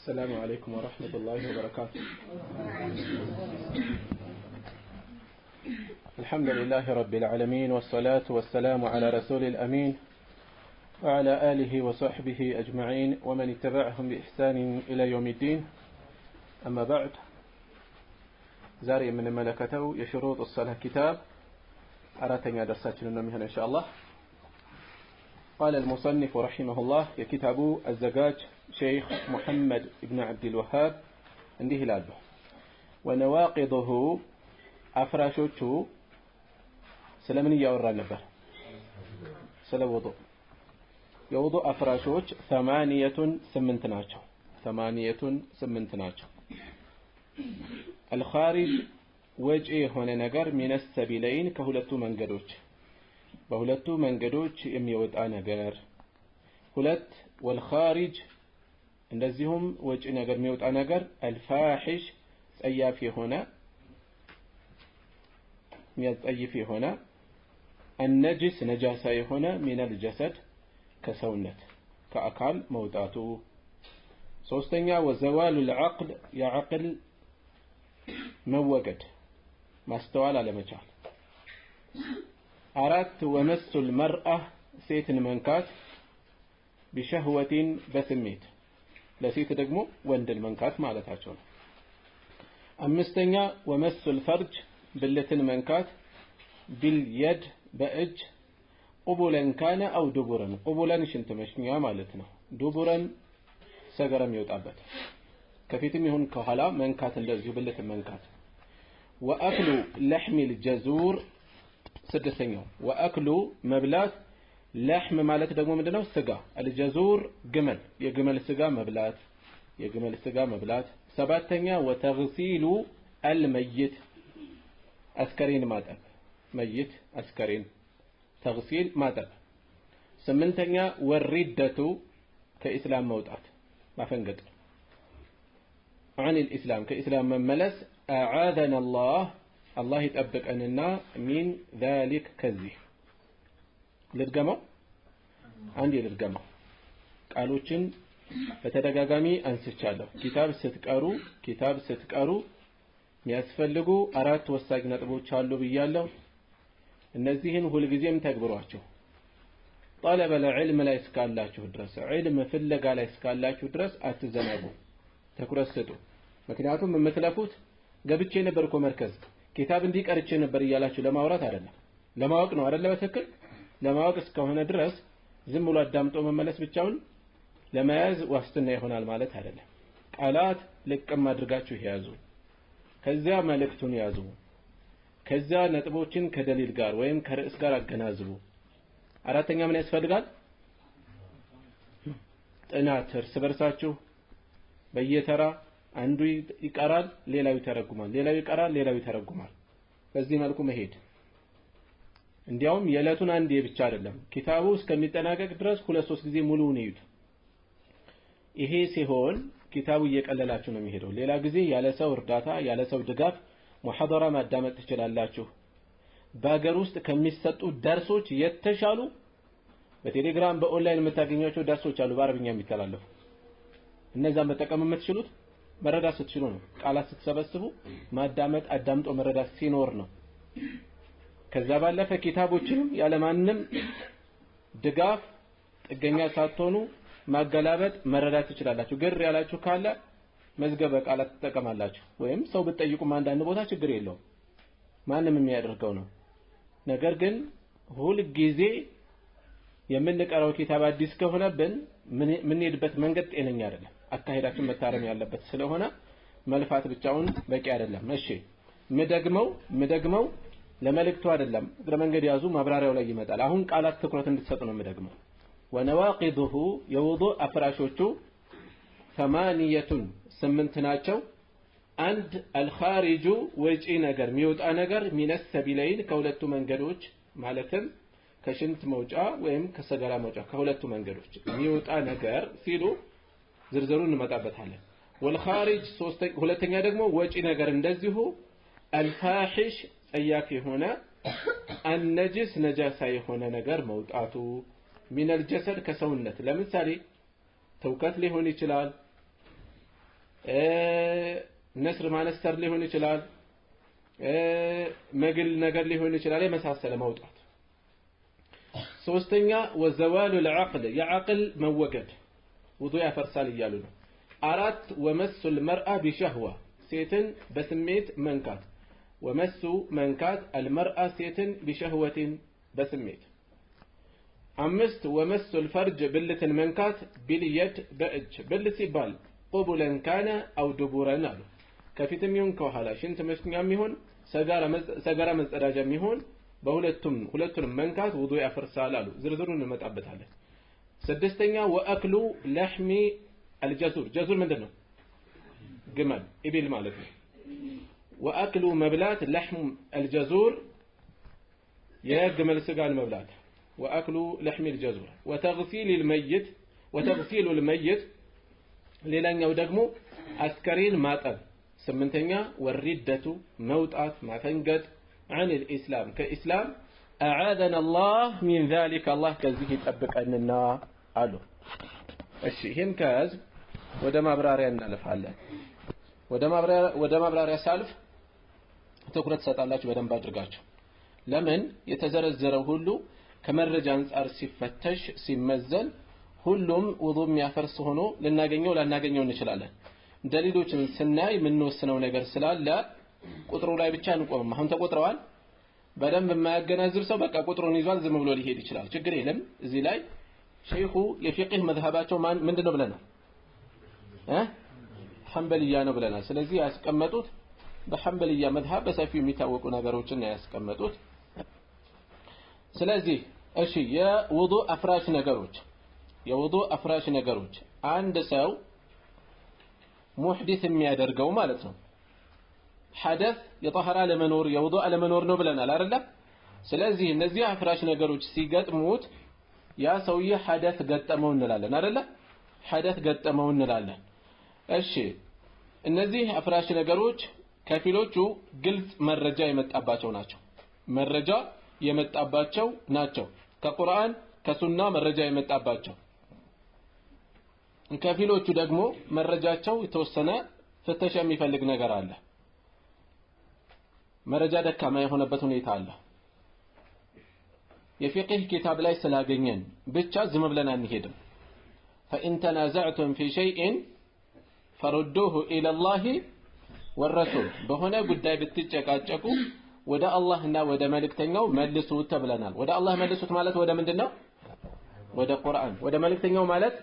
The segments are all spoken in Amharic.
السلام عليكم ورحمة الله وبركاته. الحمد لله رب العالمين والصلاة والسلام على رسول الأمين وعلى آله وصحبه أجمعين ومن اتبعهم بإحسان إلى يوم الدين. أما بعد، زاري من ملكته يشروط الصلاة كتاب أراتني درساتنا منها إن شاء الله. قال المصنف رحمه الله يكتب الزجاج شيخ محمد بن عبد الوهاب عنده لالبه ونواقضه أفراشوتشو سلمني يورى النبر سلم وضوء يوضوء أفراشوتش ثمانية سمنتناچو الخارج وجه هنا نجر من السبيلين كهولتو منجدوش በሁለቱ መንገዶች የሚወጣ ነገር ሁለት والخارج እንደዚሁም ወጪ ነገር የሚወጣ ነገር الفاحش ጸያፍ የሆነ የሚያጸይፍ የሆነ النجس ነጃሳ የሆነ من الجسد ከሰውነት ከአካል መውጣቱ ሶስተኛ وزوال العقل የعقل መወገድ ማስተዋል አለመቻል አራት ومس المرأة ሴትን መንካት بشهوة በስሜት ለሴት ደግሞ ወንድን መንካት ማለታቸው ነው። አምስተኛ ومس الفرج ብልትን መንካት باليد በእጅ قبلا كان أو دبرا قبلا ሽንት መሽኛ ማለት ነው። دبرا ሰገራም ይወጣበት ከፊትም ይሁን ከኋላ መንካት እንደዚሁ ብልትን መንካት وأكل لحم الجزور ስድስተኛው ወአክሉ መብላት ለህም ማለት ደግሞ ምንድነው ስጋ الجزور ግመል የግመል ስጋ መብላት ሰባተኛ وتغسيل الميت አስከሬን ማጠብ መይት አስከሬን ተغسيل ማጠብ ስምንተኛ ወሪደቱ ከኢስላም መውጣት ማፈንገጥ عن الإسلام كإسلام مملس أعاذنا الله يطبقنا من ذلك كذي ልድገመው አንዴ ልድገመው ቃሎችን በተደጋጋሚ አንስቻለሁ ኪታብ ስትቀሩ የሚያስፈልጉ አራት ወሳኝ ነጥቦች አሉ ብያለሁ እነዚህን ሁልጊዜም ተግብሯቸው طالب العلم ላይ እስካላችሁ ድረስ علم ፍለጋ ላይ እስካላችሁ ድረስ አትዘናጉ ትኩረት ስጡ ምክንያቱም የምትለፉት ገብቼ ነበርኮ መርከዝ ኪታብ እንዲቀርቼ ነበር እያላችሁ ለማውራት አይደለም ለማወቅ ነው አይደለ በትክክል ለማወቅ እስከሆነ ድረስ ዝም ብሎ አዳምጦ መመለስ ብቻውን ለመያዝ ዋስትና ይሆናል ማለት አይደለም ቃላት ልቅም አድርጋችሁ ያዙ ከዚያ መልእክቱን ያዙ ከዚያ ነጥቦችን ከደሊል ጋር ወይም ከርዕስ ጋር አገናዝቡ አራተኛ ምን ያስፈልጋል ጥናት እርስ በርሳችሁ በየተራ አንዱ ይቀራል ሌላው ይተረጉማል ሌላው ይቀራል ሌላው ይተረጉማል በዚህ መልኩ መሄድ እንዲያውም የዕለቱን አንዴ ብቻ አይደለም ኪታቡ እስከሚጠናቀቅ ድረስ 2-3 ጊዜ ሙሉውን ይዩት ይሄ ሲሆን ኪታቡ እየቀለላችሁ ነው የሚሄደው ሌላ ጊዜ ያለ ሰው እርዳታ ያለ ሰው ድጋፍ ሙሐደራ ማዳመጥ ትችላላችሁ በአገር ውስጥ ከሚሰጡ ደርሶች የተሻሉ በቴሌግራም በኦንላይን የምታገኟቸው ደርሶች አሉ በአረብኛ የሚተላለፉ እነዛን መጠቀም የምትችሉት መረዳት ስትችሉ ነው ቃላት ስትሰበስቡ ማዳመጥ አዳምጦ መረዳት ሲኖር ነው ከዛ ባለፈ ኪታቦችንም ያለ ማንም ድጋፍ ጥገኛ ሳትሆኑ ማገላበጥ መረዳት ትችላላችሁ ግር ያላችሁ ካለ መዝገበ ቃላት ተጠቀማላችሁ ወይም ሰው ብትጠይቁም አንዳንድ ቦታ ችግር የለውም ማንንም የሚያደርገው ነው ነገር ግን ሁሉ ጊዜ የምንቀራው ኪታብ አዲስ ከሆነብን ምን ሄድበት መንገድ ጤነኛ አይደለም አካሄዳችን መታረም ያለበት ስለሆነ መልፋት ብቻውን በቂ አይደለም እሺ ምደግመው ለመልእክቱ አይደለም እግረ መንገድ ያዙ ማብራሪያው ላይ ይመጣል አሁን ቃላት ትኩረት እንድትሰጡ ነው ምደግመው ونواقضه يوضوء أفراشوቹ 8 ናቸው አንድ الخارج ወጪ ነገር የሚወጣ ነገር من السبيلين ከሁለቱ መንገዶች ማለትም ከሽንት መውጫ ወይም ከሰገራ መውጫ ከሁለቱ መንገዶች የሚወጣ ነገር ሲሉ ዝርዝሩን እንመጣበታለን والخارج ሁለተኛ ደግሞ ወጪ ነገር እንደዚሁ الفاحش ጸያፍ የሆነ النجس ነጃሳ የሆነ ነገር መውጣቱ من الجسد كسونة لمثالي توكت ሊሆን ይችላል ነስር ማነስተር ሊሆን ይችላል መግል ነገር ሊሆን ይችላል የመሳሰለ መውጣት ሶስተኛ ወዘዋሉ العقل የዓቅል መወገድ ውዱእ ያፈርሳል እያሉ ነው አራት ወመሱ المرأة بشهوة ሴትን በስሜት መንካት ወመሱ መንካት المرأة ሴትን بشهوة በስሜት አምስት ወመሱ الفرج ብልትን መንካት باليد በእጅ ብልት ሲባል قبلا كان أو دبورا አሉ ከፊትም ይሁን ከኋላ ሽንት መስኛም ይሁን ሰጋራ መጸዳጃም ይሁን ሁለቱንም መንካት ውዱእ ያፈርሳል አሉ ዝርዝሩን እንመጣበታለን ስድስተኛ ወአክሉ ለህሚ الجزور جزور ምንድነው ግመል ኢቢል ማለት ነው ወአክሉ መብላት لحم الجزور የግመል ስጋን መብላት ወአክሉ لحم الجزور وتغسيل الميت ሌላኛው ደግሞ አስከሬን ማጠብ ስምንተኛ ወሪደቱ መውጣት ማፈንገጥ عن الإسلام كإسلام أعاذنا الله من ذلك الله كذيه يطبقنا አሉ እሺ ይሄን ከያዝ ወደ ማብራሪያ እናልፋለን ወደ ማብራሪያ ሳልፍ ትኩረት ሰጣላችሁ በደንብ አድርጋችሁ ለምን የተዘረዘረው ሁሉ ከመረጃ አንፃር ሲፈተሽ ሲመዘን ሁሉም ውዱእ የሚያፈርስ ሆኖ ላናገኘው እንችላለን ደሊሎችን ስናይ ምን ወስነው ነገር ስላለ ቁጥሩ ላይ ብቻ እንቆም አሁን ተቆጥረዋል በደንብ የማያገናዝብ ሰው በቃ ቁጥሩን ይዟል ዝም ብሎ ሊሄድ ይችላል ችግር የለም እዚህ ላይ ሼኹ የፊቅህ መዝሐባቸው ምንድነው ብለናል ሐንበልያ ነው ብለናል ስለዚህ ያስቀመጡት በሐንበልያ መዝሐብ በሰፊው የሚታወቁ ነገሮችን ያስቀመጡት ስለዚህ እሺ የውዱእ አፍራሽ ነገሮች አንድ ሰው ሙህዲስ የሚያደርገው ማለት ነው ሐደስ የጠሃራ ለመኖር የውዱእ ለመኖር ነው ብለናል አይደል ስለዚህ እነዚህ አፍራሽ ነገሮች ሲገጥሙት ያ ሰውዬ ሐደስ ገጠመው እንላለን አይደል ሐደስ ገጠመው እንላለን እሺ እነዚህ አፍራሽ ነገሮች ከፊሎቹ ግልጽ መረጃ የመጣባቸው ናቸው ከቁርአን ከሱና መረጃ የመጣባቸው ከፊሎቹ ደግሞ መረጃቸው የተወሰነ ፍተሻ የሚፈልግ ነገር አለ መረጃ ደካማ የሆነበት ሁኔታ አለ የፊቅህ ኪታብ ላይ ስላገኘን ብቻ ዝም ብለን አንሄድም فإن تنازعتم في شيء فردوه إلى الله والرسول በሆነ ጉዳይ ብትጨቃጨቁ ወደ አላህና ወደ መልእክተኛው መልሱት ተብለናል ወደ አላህ መልሱት ማለት ወደ ምንድነው ወደ ቁርአን ወደ መልእክተኛው ማለት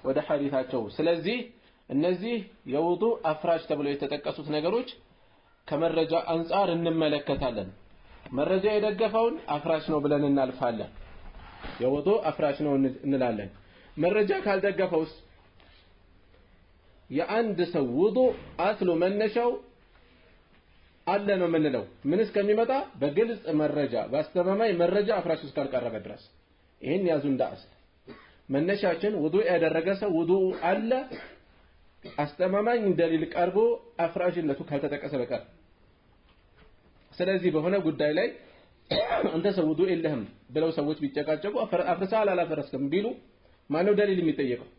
ወደ ሐዲሳቸው ስለዚህ እነዚህ የውዱእ አፍራሽ ተብለው የተጠቀሱት ነገሮች ከመረጃ አንፃር እንመለከታለን መረጃ የደገፈውን አፍራሽ ነው ብለን እናልፋለን የውዱእ አፍራሽ ነው እንላለን መረጃ ካልደገፈውስ የአንድ ሰው ውዱእ አስሉ መነሻው አለ ነው የምንለው ምን እስከሚመጣ በግልጽ መረጃ በአስተማማኝ መረጃ አፍራሽ እስካልቀረበ ድረስ ይሄን ያዙ እንዳስ መነሻችን ውዱእ ያደረገ ሰው ውዱእ አለ አስተማማኝ ደሊል ቀርቦ አፍራሽነቱ ካልተጠቀሰ በቀር ስለዚህ በሆነ ጉዳይ ላይ አንተ ሰው ውዱእ የለህም ብለው ሰዎች ቢጨቃጨቁ አፍርሳል አላፈረስክም ቢሉ ማነው ደሊል የሚጠየቀው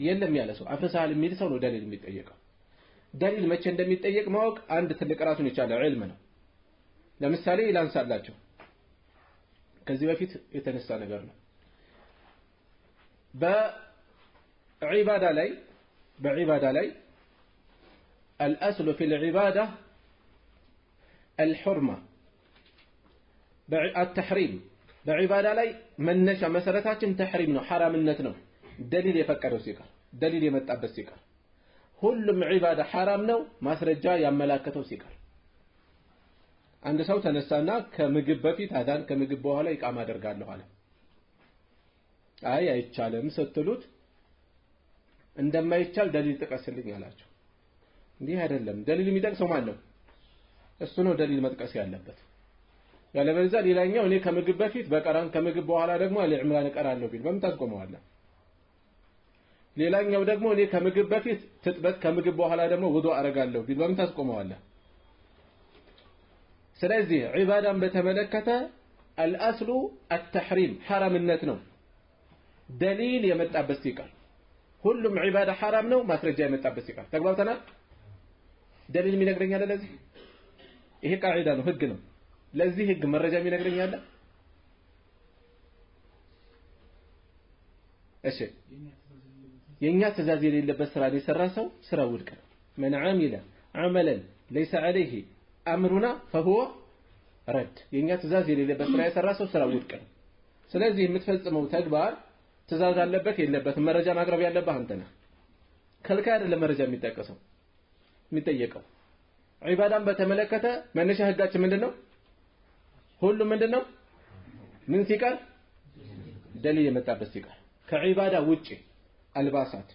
የለም ያለ ሰው አፍርሳል የሚል ሰው ነው ደሊል የሚጠየቀው ደሊል መቼ እንደሚጠየቅ ማወቅ አንድ ትልቅ ራሱን የቻለ ዒልም ነው ለምሳሌ ላንሳላችሁ ከዚህ በፊት የተነሳ ነገር ነው በዒባዳ ላይ الأصل في العبادة الحرمة التحريم بعبادة ላይ መነሻ መሰረታችን ተሕሪም ነው ሐራምነት ነው ደሊል የፈቀደው ሲቀር ደሊል የመጣበት ሲቀር ሁሉም ዒባዳ ሐራም ነው ማስረጃ ያመላከተው ሲቀር አንድ ሰው ተነሳና ከምግብ በፊት አዳን ከምግብ በኋላ ኢቃማ አደርጋለሁ አለ አይቻልም ስትሉት እንደማይቻል ደሊል ጥቀስልኝ አላችሁ እንዲህ አይደለም ደሊል የሚጠቅሰው ማን ነው እሱ ነው ደሊል መጥቀስ ያለበት ያለበለዚያ ሌላኛው እኔ ከምግብ በፊት በቀራን ከምግብ በኋላ ደግሞ አልዕምራን እቀራለሁ ቢል በምን ታስቆመዋለህ ሌላኛው ደግሞ እኔ ከምግብ በፊት ትጥበት ከምግብ በኋላ ደግሞ ውዱእ አረጋለሁ ቢል በምን ታስቆመዋለህ ስለዚህ ዒባዳን በተመለከተ الأصل التحريم حرام النت ነው ደሊል የመጣበት ሲቀር ሁሉም ዒባዳ ሐራም ነው ማስረጃ የመጣበት ሲቀር ተግባብተናል ደሊል የሚነግረኛል ለዚህ ይሄ ቃዒዳ ነው ህግ ነው ለዚህ ህግ መረጃ የሚነግረኛል እሺ የኛ ትእዛዝ የሌለበት ስራ የሰራ ሰው ስራ ውድቅ ነው من عمل عملا ليس عليه امرنا فهو رد የኛ ትእዛዝ የሌለበት ስራ የሰራ ሰው ስራ ውድቅ ነው ስለዚህ የምትፈጽመው ተግባር ትእዛዝ አለበት የለበትም መረጃ ማቅረብ ያለበት አንተ ነህ ከልካ አይደለም መረጃ የሚጠየቀው ዒባዳን በተመለከተ መነሻ ህጋችን ምንድነው ሁሉ ምንድነው ምን ሲቀር ደሊል የመጣበት ሲቀር ከዒባዳ ውጪ አልባሳት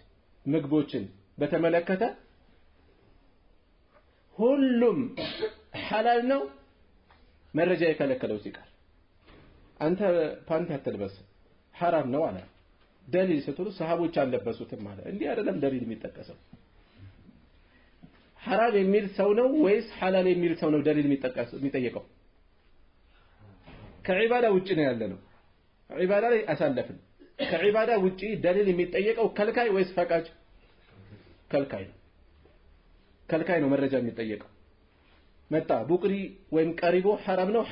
ምግቦችን በተመለከተ ሁሉም ሐላል ነው መረጃ የከለከለው ሲቀር አንተ ፓንት አትልበስ ሐራም ነው አለ ደሊል ስትሉ ሰሃቦች አልለበሱትም ማለት እንዲህ አይደለም ደሊል የሚጠቀሰው ሐራም የሚል ሰው ነው ወይስ ሐላል የሚል ሰው ነው ደሊል የሚጠየቀው ከዒባዳ ውጪ ነው ያለነው ዒባዳ ላይ አሳለፍን ከዒባዳ ውጪ ደሊል የሚጠየቀው ከልካይ ወይስ ፈቃጅ ከልካይ ነው መረጃ የሚጠየቀው መጣ ቡቅሪ ወይም ቀሪቦ ሐራም ነው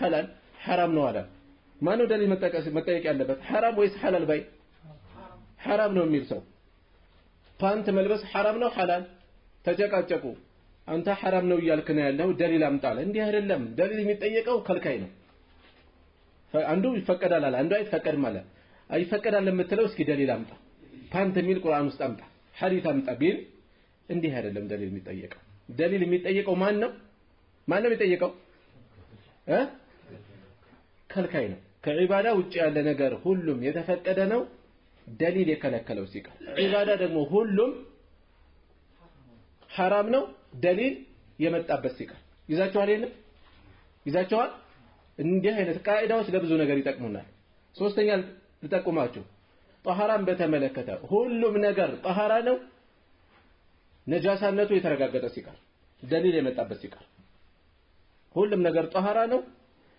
ሐራም ነው አለ ማነው ደሊል መጠየቅ ያለበት ሐራም ወይስ ሐላል ባይ ሐራም ነው የሚል ሰው ፓንት መልበስ ሐራም ነው ሐላል ተጨቃጨቁ አንተ ሐራም ነው እያልክ ነው ያለው ደሊል አምጣለ እንዲህ አይደለም ደሊል የሚጠየቀው ከልካይ ነው አንዱ ይፈቀዳል አለ አንዱ አይፈቀድም አለ አይፈቀዳል ለምትለው እስኪ ደሊል አምጣ ፓንት የሚል ቁርአን ውስጥ አምጣ ሐዲስ አምጣ ቢል እንዲህ አይደለም ደሊል የሚጠየቀው ደሊል የሚጠየቀው ማን ነው የሚጠየቀው ከልካይ ነው ከዒባዳ ውጪ ያለ ነገር ሁሉም የተፈቀደ ነው ደሊል የከለከለው ሲቀር ዒባዳ ደግሞ ሁሉም ሐራም ነው ደሊል የመጣበት ሲቀር ይዛችኋል እንዲህ አይነት ቃዒዳዎች ለብዙ ነገር ይጠቅሙናል ሶስተኛ ልጠቁማችሁ ጧሃራን በተመለከተ ሁሉም ነገር ጧሃራ ነው ነጃሳነቱ የተረጋገጠ ሲቀር ደሊል የመጣበት ሲቀር ሁሉም ነገር ጧሃራ ነው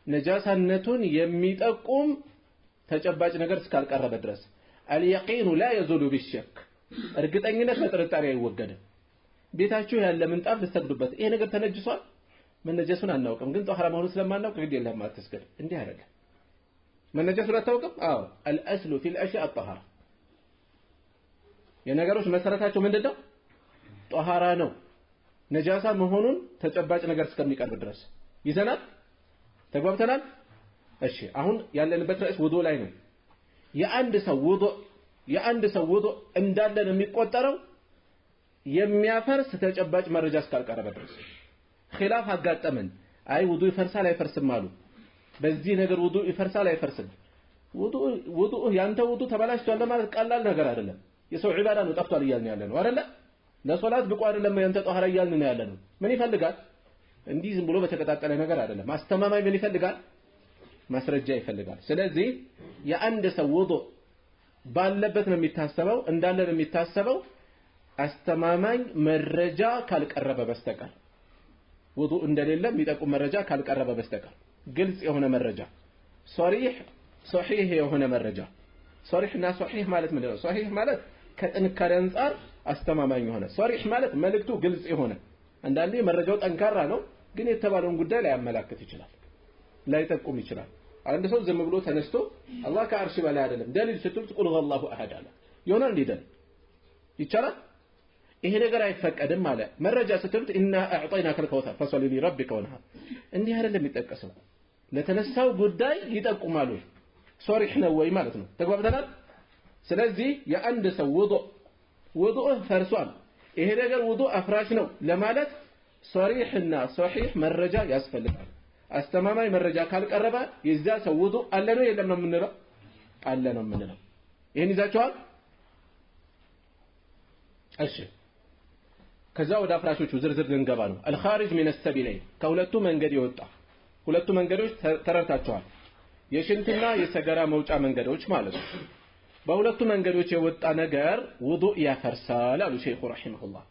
ነጃሳነቱን የሚጠቁም ተጨባጭ ነገር እስካልቀረበ ድረስ اليقين لا يزول بالشك እርግጠኝነት በጥርጣሬ አይወገድም ቤታችሁ ያለ ምንጣፍ ልትሰግዱበት ይሄ ነገር ተነጅሷል መነጀሱን አናውቅም ግን ጧሃራ መሆኑን ስለማናውቅ ግድ የለም አትስገድ እንዲህ አይደለም መነጀሱን አታውቅም አዎ الأصل في الأشياء الطهارة የነገሮች መሰረታቸው ምንድነው ጧሃራ ነው ነጃሳ መሆኑን ተጨባጭ ነገር እስከሚቀርብ ድረስ ይዘናል ተግባብተናል እሺ አሁን ያለንበት ርዕስ ውዱእ ላይ ነው የአንድ ሰው ውዱእ እንዳለ ነው የሚቆጠረው የሚያፈርስ ተጨባጭ መረጃ እስካልቀረበ ድረስ ኺላፍ አጋጠመን አይ ውዱእ ይፈርሳል አይፈርስም አሉ በዚህ ነገር ውዱእ ይፈርሳል አይፈርስም ውዱእ ያንተ ውዱእ ተበላሽቷል ማለት ቀላል ነገር አይደለም የሰው ዒባዳ ነው ጠፍቷል እያልን ያለ ነው አይደለ ለሶላት ብቁ አይደለም ያንተ ጧሃራ እያልን ነው ያለ ነው ምን ይፈልጋል እንዲህ ዝም ብሎ በተቀጣጠለ ነገር አይደለም አስተማማኝ ምን ይፈልጋል ማስረጃ ይፈልጋል ስለዚህ የአንድ ሰው ውዱእ ባለበት ነው የሚታሰበው እንዳለ ነው የሚታሰበው አስተማማኝ መረጃ ካልቀረበ በስተቀር ውዱእ እንደሌለ የሚጠቁም መረጃ ካልቀረበ በስተቀር ግልጽ የሆነ መረጃ ሶሒህ የሆነ መረጃ ሶሪህና ሶሒህ ማለት ምንድነው ሶሒህ ማለት ከጥንካሬ አንፃር አስተማማኝ የሆነ ሶሪህ ማለት መልእክቱ ግልጽ የሆነ አንዳንዴ መረጃው ጠንካራ ነው ግን የተባለውን ጉዳይ ላይ ያመላክት ይችላል ላይ ጠቁም ይችላል አንድ ሰው ዝም ብሎ ተነስቶ አላህ ከአርሽ በላይ አይደለም ደሊል ስትሉት ቁል ሁወላሁ አሐድ አለ ይሆናል እንዴ ይቻላል ይሄ ነገር አይፈቀድም አለ መረጃ ስትሉት ኢና አዕጣይናከ الكوثر فصل لربك وانحر እንዲህ አይደለም የሚጠቀሰው ለተነሳው ጉዳይ ይጠቁማሉ ሶሪህ ነው ወይ ማለት ነው ተግባብተናል ስለዚህ የአንድ ሰው ውዱእ ፈርሷል ይሄ ነገር ውዱእ አፍራሽ ነው ለማለት ሶሪህና ሶሒህ መረጃ ያስፈልጋል አስተማማኝ መረጃ ካልቀረበ የዛ ሰው ውዱእ አለ ነው የለም ነው የምንለው አለ ነው የምንለው ይሄን ይዛችኋል እሺ ከዛ ወደ አፍራሾቹ ዝርዝር ልንገባ ነው الخارج من السبيلين ከሁለቱ መንገድ ይወጣ ሁለቱ መንገዶች ተረድታችኋል የሽንትና የሰገራ መውጫ መንገዶች ማለት ነው በሁለቱ መንገዶች የወጣ ነገር ውዱእ ያፈርሳል አሉ ሼኹ ረሂመሁላህ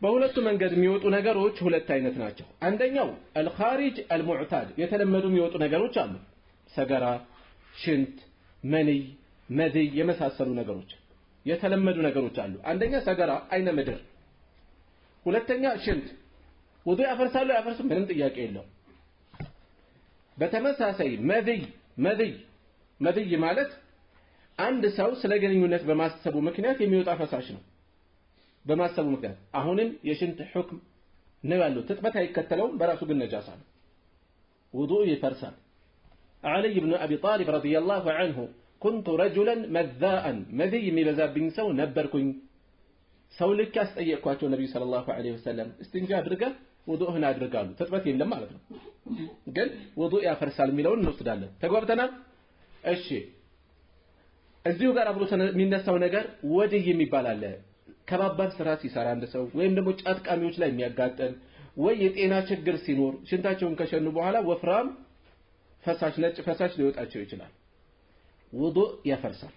በሁለቱ መንገድ የሚወጡ ነገሮች ሁለት አይነት ናቸው አንደኛው الخارج المعتاد የተለመዱ የሚወጡ ነገሮች አሉ ሰገራ ሽንት መንይ መድይ የመሳሰሉ ነገሮች የተለመዱ ነገሮች አሉ አንደኛ ሰገራ አይነ ምድር ሁለተኛ ሽንት ውዱእ ያፈርሳሉ ያፈርሱም ምንም ጥያቄ የለው በተመሳሳይ መድይ ማለት አንድ ሰው ስለ ግንኙነት በማሰቡ ምክንያት የሚወጣ ፈሳሽ ነው በማሰቡ ምክንያት አሁንም የሽንት ሁክም ነው ያለው ትጥበት አይከተለውም በራሱ ግን ነጃሳ ነው ውዱእ ይፈርሳል علي بن أبي طالب رضي الله عنه كنت رجلا مذاء مذي የሚበዛብኝ ሰው ነበርኩኝ ሰው ልክ ያስጠየቅኳቸው ነብዩ ሰለላሁ ዐለይሂ ወሰለም እስቲንጃ አድርገህ ውዱእህን አድርጋሉ ትጥበት የለም ማለት ነው ግን ውዱእ ያፈርሳል የሚለውን እንወስዳለን ተግባብተናል እሺ እዚሁ ጋር አብሮ የሚነሳው ነገር ወድይ የሚባል አለ ከባባድ ስራ ሲሰራ አንድ ሰው ወይም ደግሞ ጫትቃሚዎች ላይ የሚያጋጥም ወይ የጤና ችግር ሲኖር ሽንታቸውን ከሸኑ በኋላ ወፍራም ፈሳሽ ነጭ ፈሳሽ ሊወጣቸው ይችላል ውዱእ ያፈርሳል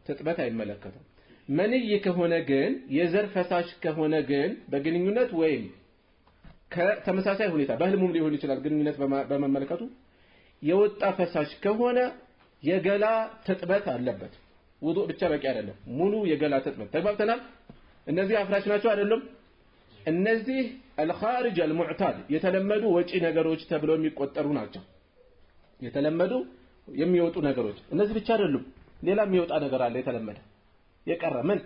ትጥበት አይመለከተም መንይ ከሆነ ግን የዘር ፈሳሽ ከሆነ ግን በግንኙነት ወይም ከተመሳሳይ ሁኔታ በህልሙም ሊሆን ይችላል ግንኙነት በመመለከቱ የወጣ ፈሳሽ ከሆነ የገላ ትጥበት አለበት ውዱእ ብቻ በቂ አይደለም ሙሉ የገላ ትጥበት ተግባብተናል እነዚህ አፍራሽ ናቸው አይደለም እነዚህ الخارج المعتاد የተለመዱ ወጪ ነገሮች ተብለው የሚቆጠሩ ናቸው የተለመዱ የሚወጡ ነገሮች እነዚህ ብቻ አይደሉም ሌላ የሚወጣ ነገር አለ የተለመደ የቀረ ምን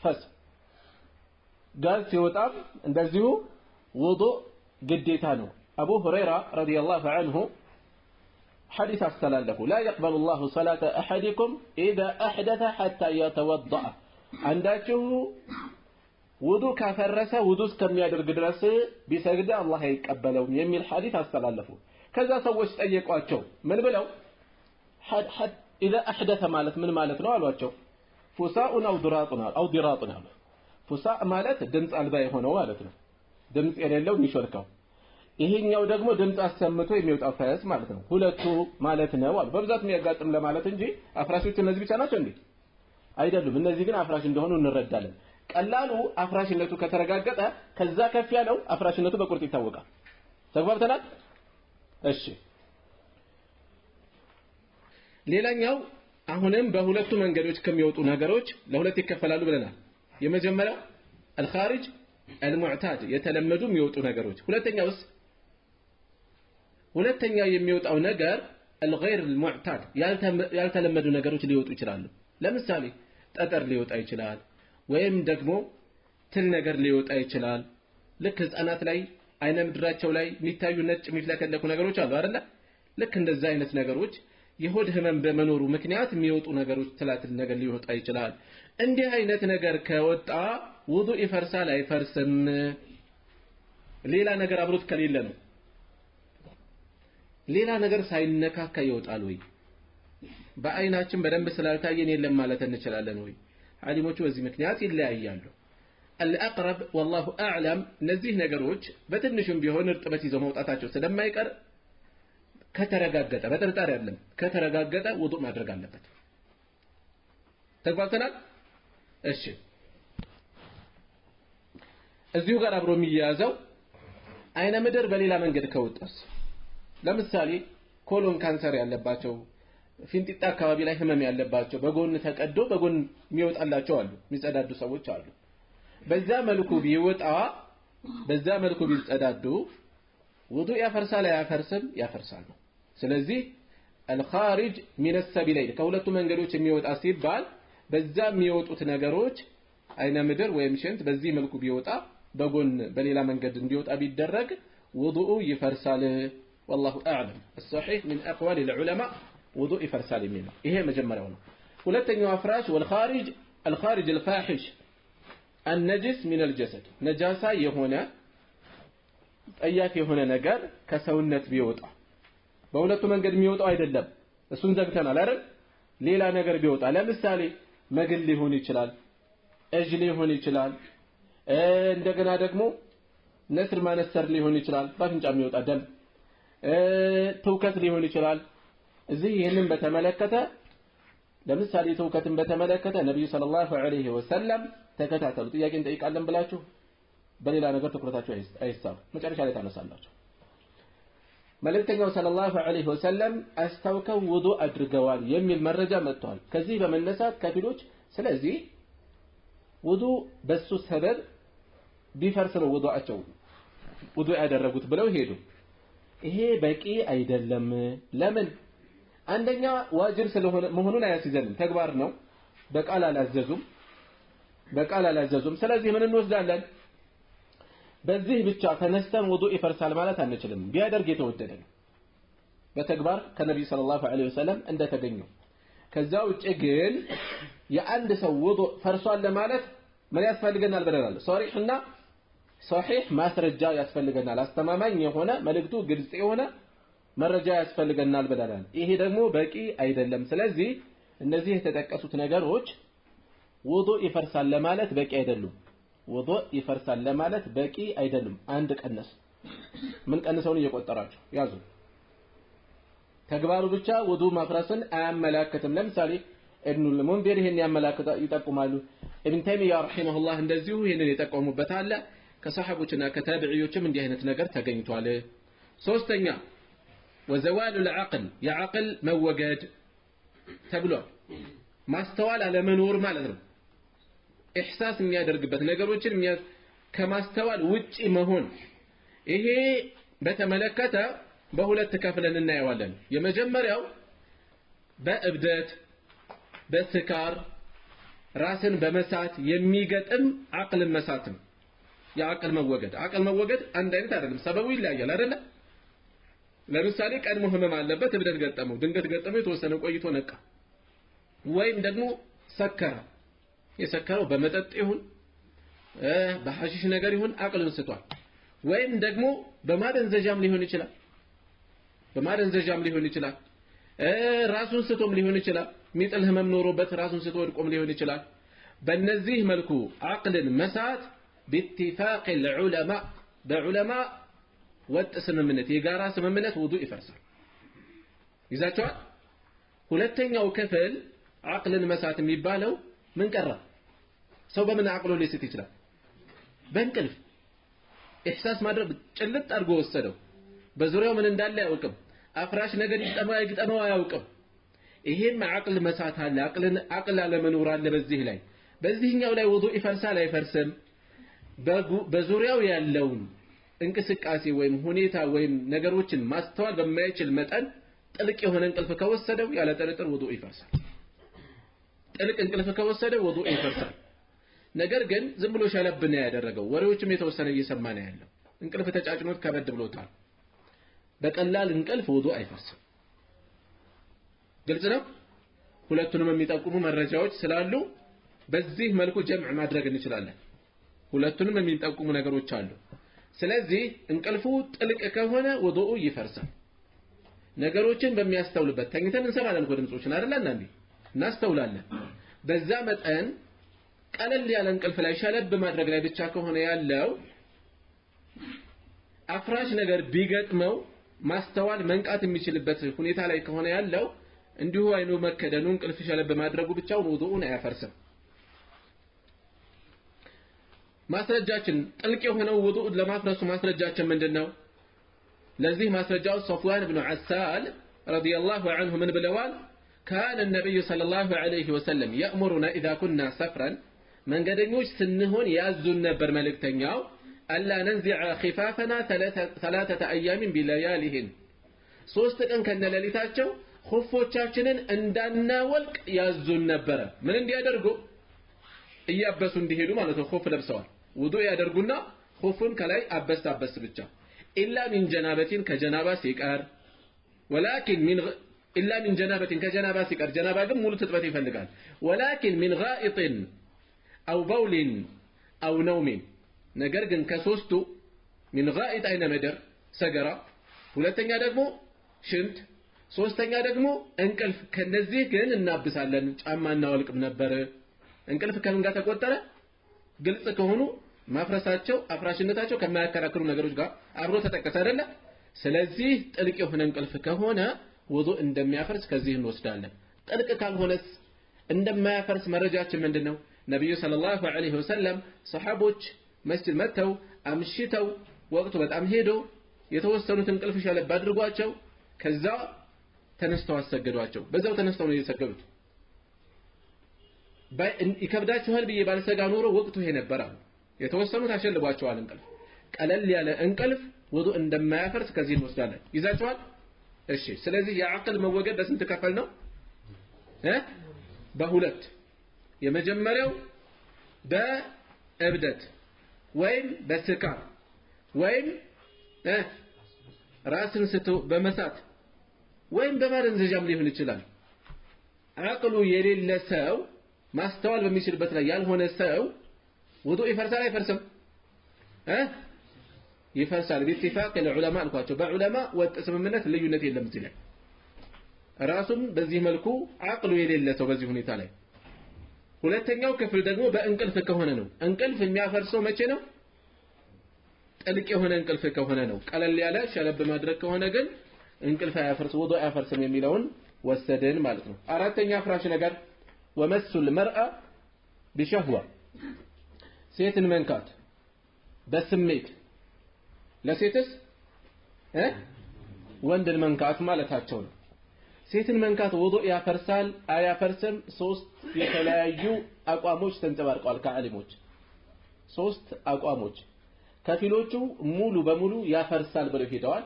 ፈስ ጋዝ ሲወጣም እንደዚሁ ውዱእ ግዴታ ነው አቡ ሁረይራ ረዲየላሁ ዐንሁ حديث استلالفه لا يقبل الله صلاة أحدكم إذا أحدث حتى يتوضأ عندكه وضوء كفرس وضوء كم يدرج درس بسجد الله يقبلهم يميل حديث استلالفه كذا سويش أيقاتشو من بلو حد إذا أحدث مالت من مالت نوع الواتشو فساء أو ضراطنا فساء مالت دمس الباي هنا والتنا دمس يريلو نشركه ይሄኛው ደግሞ ድምጽ አሰምቶ የሚወጣው ፈስ ማለት ነው ሁለቱ ማለት ነው አሉ በብዛት የሚያጋጥም ለማለት እንጂ አፍራሾች እነዚህ ብቻ ናቸው እንዴ አይደሉም እነዚህ ግን አፍራሽ እንደሆኑ እንረዳለን ቀላሉ አፍራሽነቱ ከተረጋገጠ ከዛ ከፍ ያለው አፍራሽነቱ በቁርጥ ይታወቃል ተግባብተናል እሺ ሌላኛው አሁንም በሁለቱ መንገዶች ከሚወጡ ነገሮች ለሁለት ይከፈላሉ ብለናል የመጀመሪያው الخارج المعتاد የተለመዱ የሚወጡ ነገሮች ሁለተኛው የሚወጣው ነገር الغير المعتاد ያልተለመዱ ነገሮች ሊወጡ ይችላሉ ለምሳሌ ጠጠር ሊወጣ ይችላል ወይም ደግሞ ትል ነገር ሊወጣ ይችላል ልክ ህፃናት ላይ አይነ ምድራቸው ላይ የሚታዩ ነጭ የሚፍለከለኩ ነገሮች አሉ አይደል ልክ እንደዛ አይነት ነገሮች የሆድ ህመም በመኖሩ ምክንያት የሚወጡ ነገሮች ትላትል ነገር ሊወጣ ይችላል እንዲህ አይነት ነገር ከወጣ ውዱእ ይፈርሳል አይፈርስም ሌላ ነገር አብሮት ከሌለ ነው ሌላ ነገር ሳይነካካ ይወጣል ወይ በአይናችን በደንብ ስላልታየን የለም ማለት እንችላለን ወይ ዓሊሞቹ በዚህ ምክንያት ይለያያሉ الأقرب والله أعلم እነዚህ ነገሮች በትንሹም ቢሆን እርጥበት ይዘው መውጣታቸው ስለማይቀር ከተረጋገጠ በጥርጣሬ አይደለም ከተረጋገጠ ውዱእ ማድረግ አለበት ተግባብተናል እሺ እዚሁ ጋር አብሮ የሚያያዘው አይነ ምድር በሌላ መንገድ ከወጣስ ለምሳሌ ኮሎን ካንሰር ያለባቸው ፊንጢጣ አካባቢ ላይ ህመም ያለባቸው በጎን ተቀዶ በጎን የሚወጣላቸው አሉ የሚጸዳዱ ሰዎች አሉ በዛ መልኩ ቢጸዳዱ ውዱእ ያፈርሳል ያፈርስም ያፈርሳል ነው ስለዚህ الخارج من السبيلين ከሁለቱ መንገዶች የሚወጣ ሲባል በዛ የሚወጡት ነገሮች አይነ ምድር ወይም ሽንት በዚህ መልኩ ቢወጣ በጎን በሌላ መንገድ እንዲወጣ ቢደረግ ውዱእ ይፈርሳል والله اعلم الصحيح من اقوال العلماء ውዱእ ይፈርሳል የሚለው ይሄ መጀመሪያው ነው ሁለተኛው አፍራሽ والخارج الخارج الفاحش النجس من الجسد ነጃሳ የሆነ ጠያፍ የሆነ ነገር ከሰውነት ቢወጣ በሁለቱ መንገድ የሚወጣው አይደለም እሱን ዘግተናል አይደል ሌላ ነገር ቢወጣ ለምሳሌ መግል ሊሆን ይችላል እጅ ሊሆን ይችላል እንደገና ደግሞ ነስር ማነሰር ሊሆን ይችላል ባፍንጫ የሚወጣ ደም ተውከት ሊሆን ይችላል እዚህ ይሄንን በተመለከተ ለምሳሌ ተውከትን በተመለከተ ነብዩ ሰለላሁ ዐለይሂ ወሰለም ተከታተሉ ጥያቄን ጠይቃለን ብላችሁ በሌላ ነገር ትኩረታችሁ አይሳብ መጨረሻ ላይ ታነሳላችሁ መልእክተኛው ሰለላሁ ዐለይሂ ወሰለም አስተውከው ውዱእ አድርገዋል የሚል መረጃ መጥቷል። ከዚህ በመነሳት ከፊሎች ስለዚህ ውዱእ በሱ ሰበብ ቢፈርስ ነው ውዱአቸው ውዱእ ያደረጉት ብለው ሄዱ። ይሄ በቂ አይደለም። ለምን? አንደኛ ዋጅብ ስለሆነ መሆኑን አያስይዘንም፣ ተግባር ነው። በቃል አላዘዙም። ስለዚህ ምን እንወስዳለን? በዚህ ብቻ ተነስተን ውዱእ ይፈርሳል ማለት አንችልም። ቢያደርግ የተወደደ ነው በተግባር ከነብዩ ሰለላሁ ዐለይሂ ወሰለም እንደተገኘው። ከዛ ውጪ ግን የአንድ ሰው ውዱእ ፈርሷል ለማለት ምን ያስፈልገናል ብለናል? ሶሪህና ሶሒህ ማስረጃ ያስፈልገናል። አስተማማኝ የሆነ መልእክቱ ግልጽ የሆነ መረጃ ያስፈልገናል ብለናል። ይሄ ደግሞ በቂ አይደለም። ስለዚህ እነዚህ የተጠቀሱት ነገሮች ውዱእ ይፈርሳል ለማለት በቂ አይደሉም። ውዱእ ይፈርሳል ለማለት በቂ አይደሉም። አንድ ቀነስ ምን ቀንሰውን እየቆጠራችሁ ያዙ። ተግባሩ ብቻ ውዱእ ማፍረስን አያመላክትም። ለምሳሌ ኢብኑል ሙንዚር ይሄን ይጠቁማሉ። ኢብን ተይሚያ ረሂመሁላህ እንደዚሁ ይሄንን የጠቆሙበት አለ። ከሰሃቦችና ከታቢዒዎችም እንዲህ አይነት ነገር ተገኝቷል። ሶስተኛ ወዘዋሉ العقل የዓቅል መወገድ ተብሏል። ማስተዋል አለመኖር ማለት ነው። ኢህሳስ የሚያደርግበት ነገሮችን ከማስተዋል ውጪ መሆን። ይሄ በተመለከተ በሁለት ከፍለን እናየዋለን። የመጀመሪያው በእብደት በስካር ራስን በመሳት የሚገጥም ዓቅልን መሳት ነው። የዓቅል መወገድ አንድ አይነት አይደለም፣ ሰበቡ ይለያያል አይደለ? ለምሳሌ ቀድሞ ህመም አለበት፣ እብደት ገጠመው፣ ድንገት ገጠመው፣ የተወሰነ ቆይቶ ነቃ። ወይም ደግሞ ሰከረ። የሰከረው በመጠጥ ይሁን በሐሺሽ ነገር ይሁን ዓቅልን ስቷል። ወይም ደግሞ በማደንዘዣም ሊሆን ይችላል። ራሱን ስቶም ሊሆን ይችላል። ሚጥል ህመም ኖሮበት ራሱን ስቶ ወድቆም ሊሆን ይችላል። በእነዚህ መልኩ ዓቅልን መሳት باتفاق العلماء بعلماء ወጥ ስምምነት የጋራ ስምምነት ውዱእ ይፈርሳል። ይዛቸዋል። ሁለተኛው ክፍል ዓቅልን መሳት የሚባለው ምን ቀረ? ሰው በምን ዓቅሉ ሊስት ይችላል? በእንቅልፍ ኢህሳስ ማድረግ ጭልጥ አድርጎ ወሰደው። በዙሪያው ምን እንዳለ አያውቅም። አፍራሽ ነገር ይግጠመው አያውቅም። ይሄም ዓቅል መሳት አለ። ዓቅል አለመኖር አለ በዚህ ላይ። በዚህኛው ላይ ውዱእ ይፈርሳል አይፈርስም? በዙሪያው ያለውን እንቅስቃሴ ወይም ሁኔታ ወይም ነገሮችን ማስተዋል በማይችል መጠን ጥልቅ የሆነ እንቅልፍ ከወሰደው ያለ ጥርጥር ውዱእ ይፈርሳል። ጥልቅ እንቅልፍ ከወሰደው ውዱእ ይፈርሳል። ነገር ግን ዝም ብሎ ሸለብ ነው ያደረገው፣ ወሬዎችም የተወሰነ እየሰማ ነው ያለው፣ እንቅልፍ ተጫጭኖት ከበድ ብሎታል። በቀላል እንቅልፍ ውዱእ አይፈርስም። ግልጽ ነው። ሁለቱንም የሚጠቁሙ መረጃዎች ስላሉ በዚህ መልኩ ጀምዕ ማድረግ እንችላለን። ሁለቱንም የሚጠቁሙ ነገሮች አሉ። ስለዚህ እንቅልፉ ጥልቅ ከሆነ ውዱኡ ይፈርሳል። ነገሮችን በሚያስተውልበት ተኝተን እንሰማለን እኮ ድምጾችን አይደል? አንዴ እናስተውላለን። በዛ መጠን ቀለል ያለ እንቅልፍ ላይ ሸለብ ማድረግ ላይ ብቻ ከሆነ ያለው አፍራሽ ነገር ቢገጥመው ማስተዋል መንቃት የሚችልበት ሁኔታ ላይ ከሆነ ያለው እንዲሁ አይኑ መከደኑ እንቅልፍ ሸለብ ማድረጉ ብቻውን ውዱኡን አያፈርስም። ማስረጃችን ጥልቅ የሆነው ውዱእ ለማፍረሱ ማስረጃችን ምንድነው? ለዚህ ማስረጃው ሶፍዋን ኢብኑ ዓሳል ረዲየላሁ ዐንሁ ምን ብለዋል? كان النبي صلى الله عليه وسلم يأمرنا إذا كنا سفرا መንገደኞች ስንሆን ያዙን ነበር መልእክተኛው አላ ነንዚዐ ኺፋፈና ثلاثة أيام بليالهن ሶስት ቀን ከነሌሊታቸው ኹፎቻችንን እንዳናወልቅ ያዙን ነበር። ምን እንዲያደርጉ? እያበሱ እንዲሄዱ ማለት ነው። ኹፍ ለብሰዋል። ውዱእ ያደርጉና ኹፉን ከላይ አበስ ብቻ ኢላ ሚን ጀናበቲን ከጀናባ ሲቀር ወላኪን ሚን ኢላ ሚን ጀናበቲን ከጀናባ ሲቀር ጀናባ ግን ሙሉ ትጥበት ይፈልጋል። ወላኪን ሚን ጋኢጥን አው በውሊን አው ነውሚን ነገር ግን ከሶስቱ ሚን ጋኢጥ አይነ መደር ሰገራ፣ ሁለተኛ ደግሞ ሽንት፣ ሶስተኛ ደግሞ እንቅልፍ። ከነዚህ ግን እናብሳለን፣ ጫማ እናወልቅም ነበር። እንቅልፍ ከምን ጋር ተቆጠረ? ግልጽ ከሆኑ ማፍረሳቸው አፍራሽነታቸው ከማያከራክሩ ነገሮች ጋር አብሮ ተጠቀሰ አይደለ? ስለዚህ ጥልቅ የሆነ እንቅልፍ ከሆነ ውዱእ እንደሚያፈርስ ከዚህ እንወስዳለን። ጥልቅ ካልሆነስ እንደማያፈርስ መረጃችን ምንድነው? ነብዩ ሰለላሁ ዐለይሂ ወሰለም ሰሃቦች መስጂድ መተው አምሽተው ወቅቱ በጣም ሄዶ የተወሰኑት እንቅልፍ ሸለብ አድርጓቸው ከዛ ተነስተው አሰገዷቸው በዛው ተነስተው ነው የሰገዱት ይከብዳችኋል ብዬ ባልሰጋ ኖሮ ወቅቱ ይሄ ነበር አሉ የተወሰኑት አሸልቧቸዋል እንቅልፍ ቀለል ያለ እንቅልፍ ውዱእ እንደማያፈርስ ከዚህ እንወስዳለን ይዛችኋል እሺ ስለዚህ የአቅል መወገድ በስንት ከፈል ነው በሁለት የመጀመሪያው በእብደት ወይም በስካር ወይም ራስን ስቶ በመሳት ወይም በማደንዘዣም ሊሆን ይችላል አቅሉ የሌለ ሰው ማስተዋል በሚችልበት ላይ ያልሆነ ሰው ውዱእ ይፈርሳል አይፈርስም ይፈርሳል በኢትፋቅ ለዑለማ አልኳቸው በዑለማ ወጥ ስምምነት ልዩነት የለም እዚህ ላይ ራሱም በዚህ መልኩ አቅሉ የሌለ ሰው በዚህ ሁኔታ ላይ ሁለተኛው ክፍል ደግሞ በእንቅልፍ ከሆነ ነው እንቅልፍ የሚያፈርሰው መቼ ነው ጥልቅ የሆነ እንቅልፍ ከሆነ ነው ቀለል ያለ ሸለብ ማድረግ ከሆነ ግን እንቅልፍ አያፈርስ ውዱእ አያፈርስም የሚለውን ወሰደን ማለት ነው አራተኛ ፍራሽ ነገር ወመስል መርአ بشهوة ሴትን መንካት በስሜት ለሴትስ ወንድን መንካት ማለታቸው ነው ሴትን መንካት ውዱእ ያፈርሳል አያፈርስም ሶስት የተለያዩ አቋሞች ተንጸባርቀዋል ከዓሊሞች ሶስት አቋሞች ከፊሎቹ ሙሉ በሙሉ ያፈርሳል ብለው ሄደዋል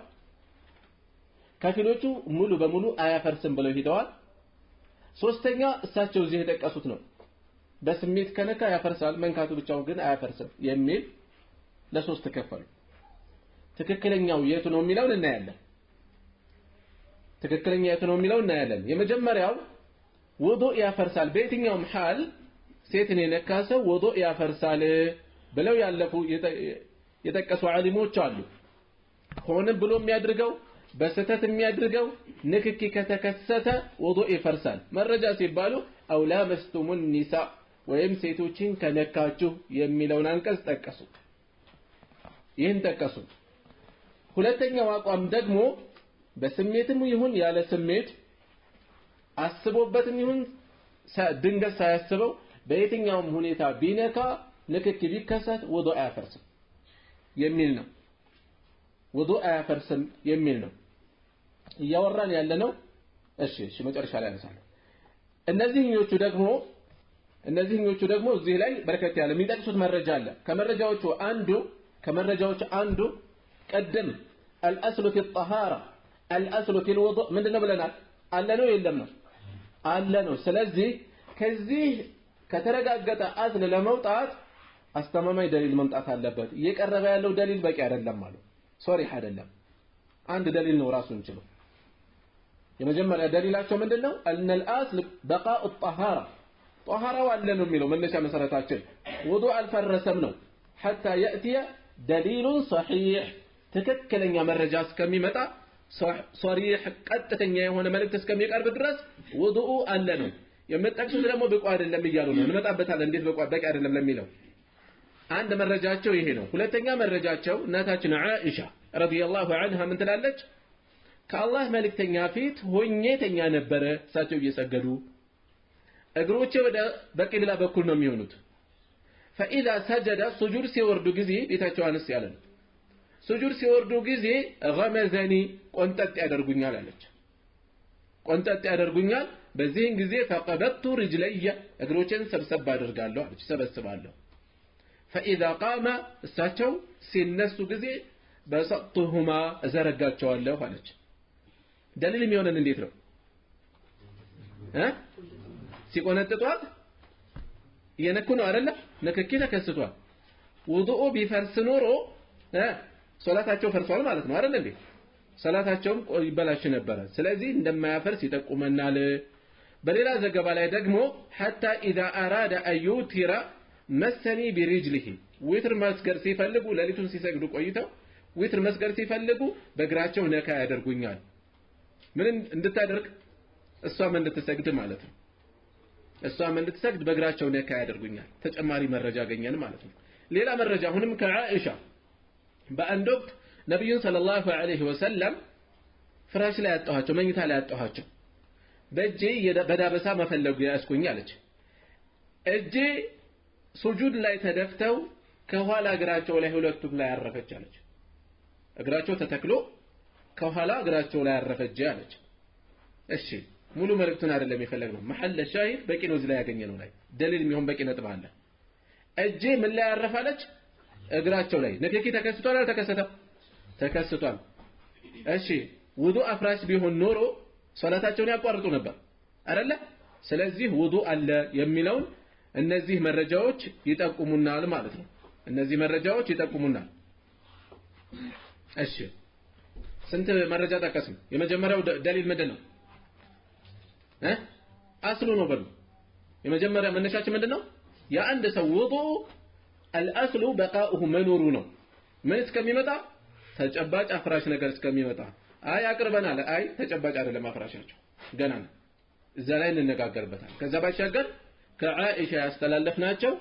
ከፊሎቹ ሙሉ በሙሉ አያፈርስም ብለው ሄደዋል ሶስተኛ እሳቸው እዚህ የጠቀሱት ነው በስሜት ከነካ ያፈርሳል መንካቱ ብቻው ግን አያፈርስም የሚል ለሶስት ተከፈሉ ትክክለኛው የቱ ነው የሚለውን እናያለን ትክክለኛ የቱ ነው የሚለውን እናያለን የመጀመሪያው ውዱእ ያፈርሳል በየትኛውም ሐል ሴትን የነካ ሰው ውዱእ ያፈርሳል ብለው ያለፉ የጠቀሱ ዓሊሞች አሉ ሆነ ብሎ የሚያድርገው በስተት የሚያድርገው ንክኪ ከተከሰተ ውዱእ ይፈርሳል መረጃ ሲባሉ አውላ መስቱሙን ኒሳ ወይም ሴቶችን ከነካችሁ የሚለውን አንቀጽ ጠቀሱ ይህን ጠቀሱ ሁለተኛው አቋም ደግሞ በስሜትም ይሁን ያለ ስሜት አስቦበትም ይሁን ድንገት ሳያስበው በየትኛውም ሁኔታ ቢነካ ንክኪ ቢከሰት ውዱእ አያፈርስም የሚል ነው ውዱእ አያፈርስም የሚል ነው እያወራን ያለነው እሺ መጨረሻ ላይ አነሳለሁ እነዚህኞቹ ደግሞ እዚህ ላይ በርከት ያለ የሚጠቅሱት መረጃ አለ ከመረጃዎቹ አንዱ ቀደም الأصل في الطهارة الأصل في الوضوء ምንድነው ብለናል አለ ነው የለም ነው አለ ነው ስለዚህ ከዚህ ከተረጋገጠ አስል ለመውጣት አስተማማኝ ደሊል መምጣት አለበት እየቀረበ ያለው ደሊል በቂ አይደለም ማለት ሶሪህ አይደለም አንድ ደሊል ነው ራሱን ችሎ የመጀመሪያ ደሊላቸው ምንድነው ان الاصل بقاء الطهارة طهارة አለ ነው የሚለው መነሻ መሰረታችን ውዱእ አልፈረሰም ነው حتى ياتي دليل صحيح ትክክለኛ መረጃ እስከሚመጣ ሶሪህ ቀጥተኛ የሆነ መልእክት እስከሚቀርብ ድረስ ውዱእ አለ ነው የምትጠቅሱት ደግሞ በቁ አይደለም ይያሉ ነው እንመጣበታለን እንዴት በቂ አይደለም ለሚለው አንድ መረጃቸው ይሄ ነው ሁለተኛ መረጃቸው እናታችን አኢሻ ረዲየላሁ ዐንሃ ምን ትላለች ከአላህ መልእክተኛ ፊት ሆኜ ተኛ ነበረ እሳቸው እየሰገዱ እግሮቼ ወደ በቂብላ በኩል ነው የሚሆኑት فاذا سجد سجود ሲወርዱ ጊዜ ቤታቸው አንስ ያለ ነው سجود ሲወርዱ ጊዜ غمزني ቆንጠጥ ያደርጉኛል አለች ቆንጠጥ ያደርጉኛል በዚህን ጊዜ فقبضت رجلي እግሮቼን ሰብሰብ አደርጋለሁ አለች ሰበስባለሁ فاذا قام እሳቸው ሲነሱ ጊዜ በሰጥሁማ እዘረጋቸዋለሁ አለች ደሊል የሚሆነን እንዴት ነው ሲቆነጥጧት የነኩ ነው አይደለ ንክኪ ተከስቷል ውዱእ ቢፈርስ ኖሮ ሶላታቸው ፈርሷል ማለት ነው አይደል እንዴ ሶላታቸውም ይበላሽ ነበር ስለዚህ እንደማያፈርስ ይጠቁመናል በሌላ ዘገባ ላይ ደግሞ حتى اذا اراد ان يوتر مسني برجله ዊትር መስገድ ሲፈልጉ ለሊቱን ሲሰግዱ ቆይተው ዊትር መስገድ ሲፈልጉ በእግራቸው ነካ ያደርጉኛል ምን እንድታደርግ እሷም እንድትሰግድ ማለት ነው እሷም እንድትሰግድ በእግራቸው ነካ ያደርጉኛል ተጨማሪ መረጃ አገኘን ማለት ነው ሌላ መረጃ አሁንም ከአኢሻ በአንድ ወቅት ነብዩን ሰለላሁ ዐለይሂ ወሰለም ፍራሽ ላይ ያጣኋቸው መኝታ ላይ ያጣኋቸው በእጄ በዳበሳ መፈለጉ ያስኩኝ አለች እጄ ሱጁድ ላይ ተደፍተው ከኋላ እግራቸው ላይ ሁለቱም ላይ አረፈች አለች እግራቸው ተተክሎ ከኋላ እግራቸው ላይ ያረፈ እጅ አለች። እሺ ሙሉ መልእክቱን አይደለም የፈለግነው መሐል ሻሂድ በቂ ነው። እዚህ ላይ ያገኘነው ላይ ደሊል የሚሆን በቂ ነጥብ አለ። እጄ ምን ላይ ያረፋለች? እግራቸው ላይ ንክኪ ተከስቷል አልተከሰተም? ተከስቷል። እሺ ውዱእ አፍራሽ ቢሆን ኖሮ ሶላታቸውን ያቋርጡ ነበር አይደለ? ስለዚህ ውዱእ አለ የሚለውን እነዚህ መረጃዎች ይጠቁሙናል ማለት ነው። እነዚህ መረጃዎች ይጠቁሙናል። እሺ ስንት መረጃ ጠቀስን? የመጀመሪያው ደሊል ምንድነው? አስሉ ነው በሉ። የመጀመሪያ መነሻችን ምንድነው? የአንድ ሰው ውዱእ አልአስሉ በቃኡሁ መኖሩ ነው። ምን እስከሚመጣ? ተጨባጭ አፍራሽ ነገር እስከሚመጣ። አይ አቅርበናል። አይ ተጨባጭ አይደለም አፍራሻቸው ገና ነው። እዛ ላይ እንነጋገርበታል። ከዛ ባሻገር ከዓኢሻ ያስተላለፍናቸው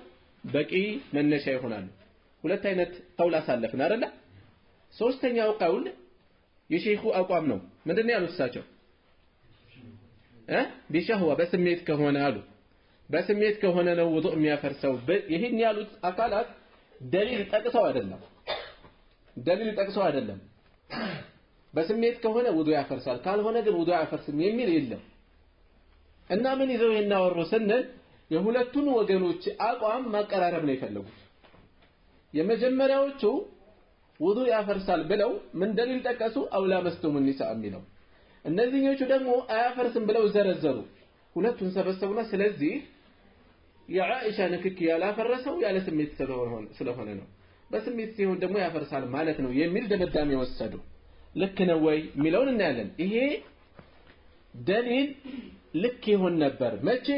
በቂ መነሻ ይሆናሉ። ሁለት አይነት ቀውል አሳለፍን አይደለ? ሶስተኛው ቀውል የሼኹ አቋም ነው። ምንድነው ያሉት እሳቸው? ቢሸህዋ በስሜት ከሆነ አሉ። በስሜት ከሆነ ነው ውዱእ የሚያፈርሰው። ይሄን ያሉት አካላት ደሊል ጠቅሰው አይደለም። ደሊል ጠቅሰው አይደለም። በስሜት ከሆነ ውዱእ ያፈርሳል፣ ካልሆነ ግን ውዱእ አያፈርስም የሚል የለም። እና ምን ይዘው ይናወሩ ስንል የሁለቱን ወገኖች አቋም ማቀራረብ ነው የፈለጉት። የመጀመሪያዎቹ ውዱእ ያፈርሳል ብለው ምን ደሊል ጠቀሱ? አውላ መስቱም ኒሳ የሚለው። እነዚህኞቹ ደግሞ አያፈርስም ብለው ዘረዘሩ። ሁለቱን ሰበሰቡና ስለዚህ የዓኢሻ ንክኪ ያላፈረሰው ያለ ስሜት ስለሆነ ነው፣ በስሜት ሲሆን ደግሞ ያፈርሳል ማለት ነው የሚል ድምዳሜ ወሰዱ። ልክ ነው ወይ የሚለውን እናያለን። ይሄ ደሊል ልክ ይሆን ነበር መቼ?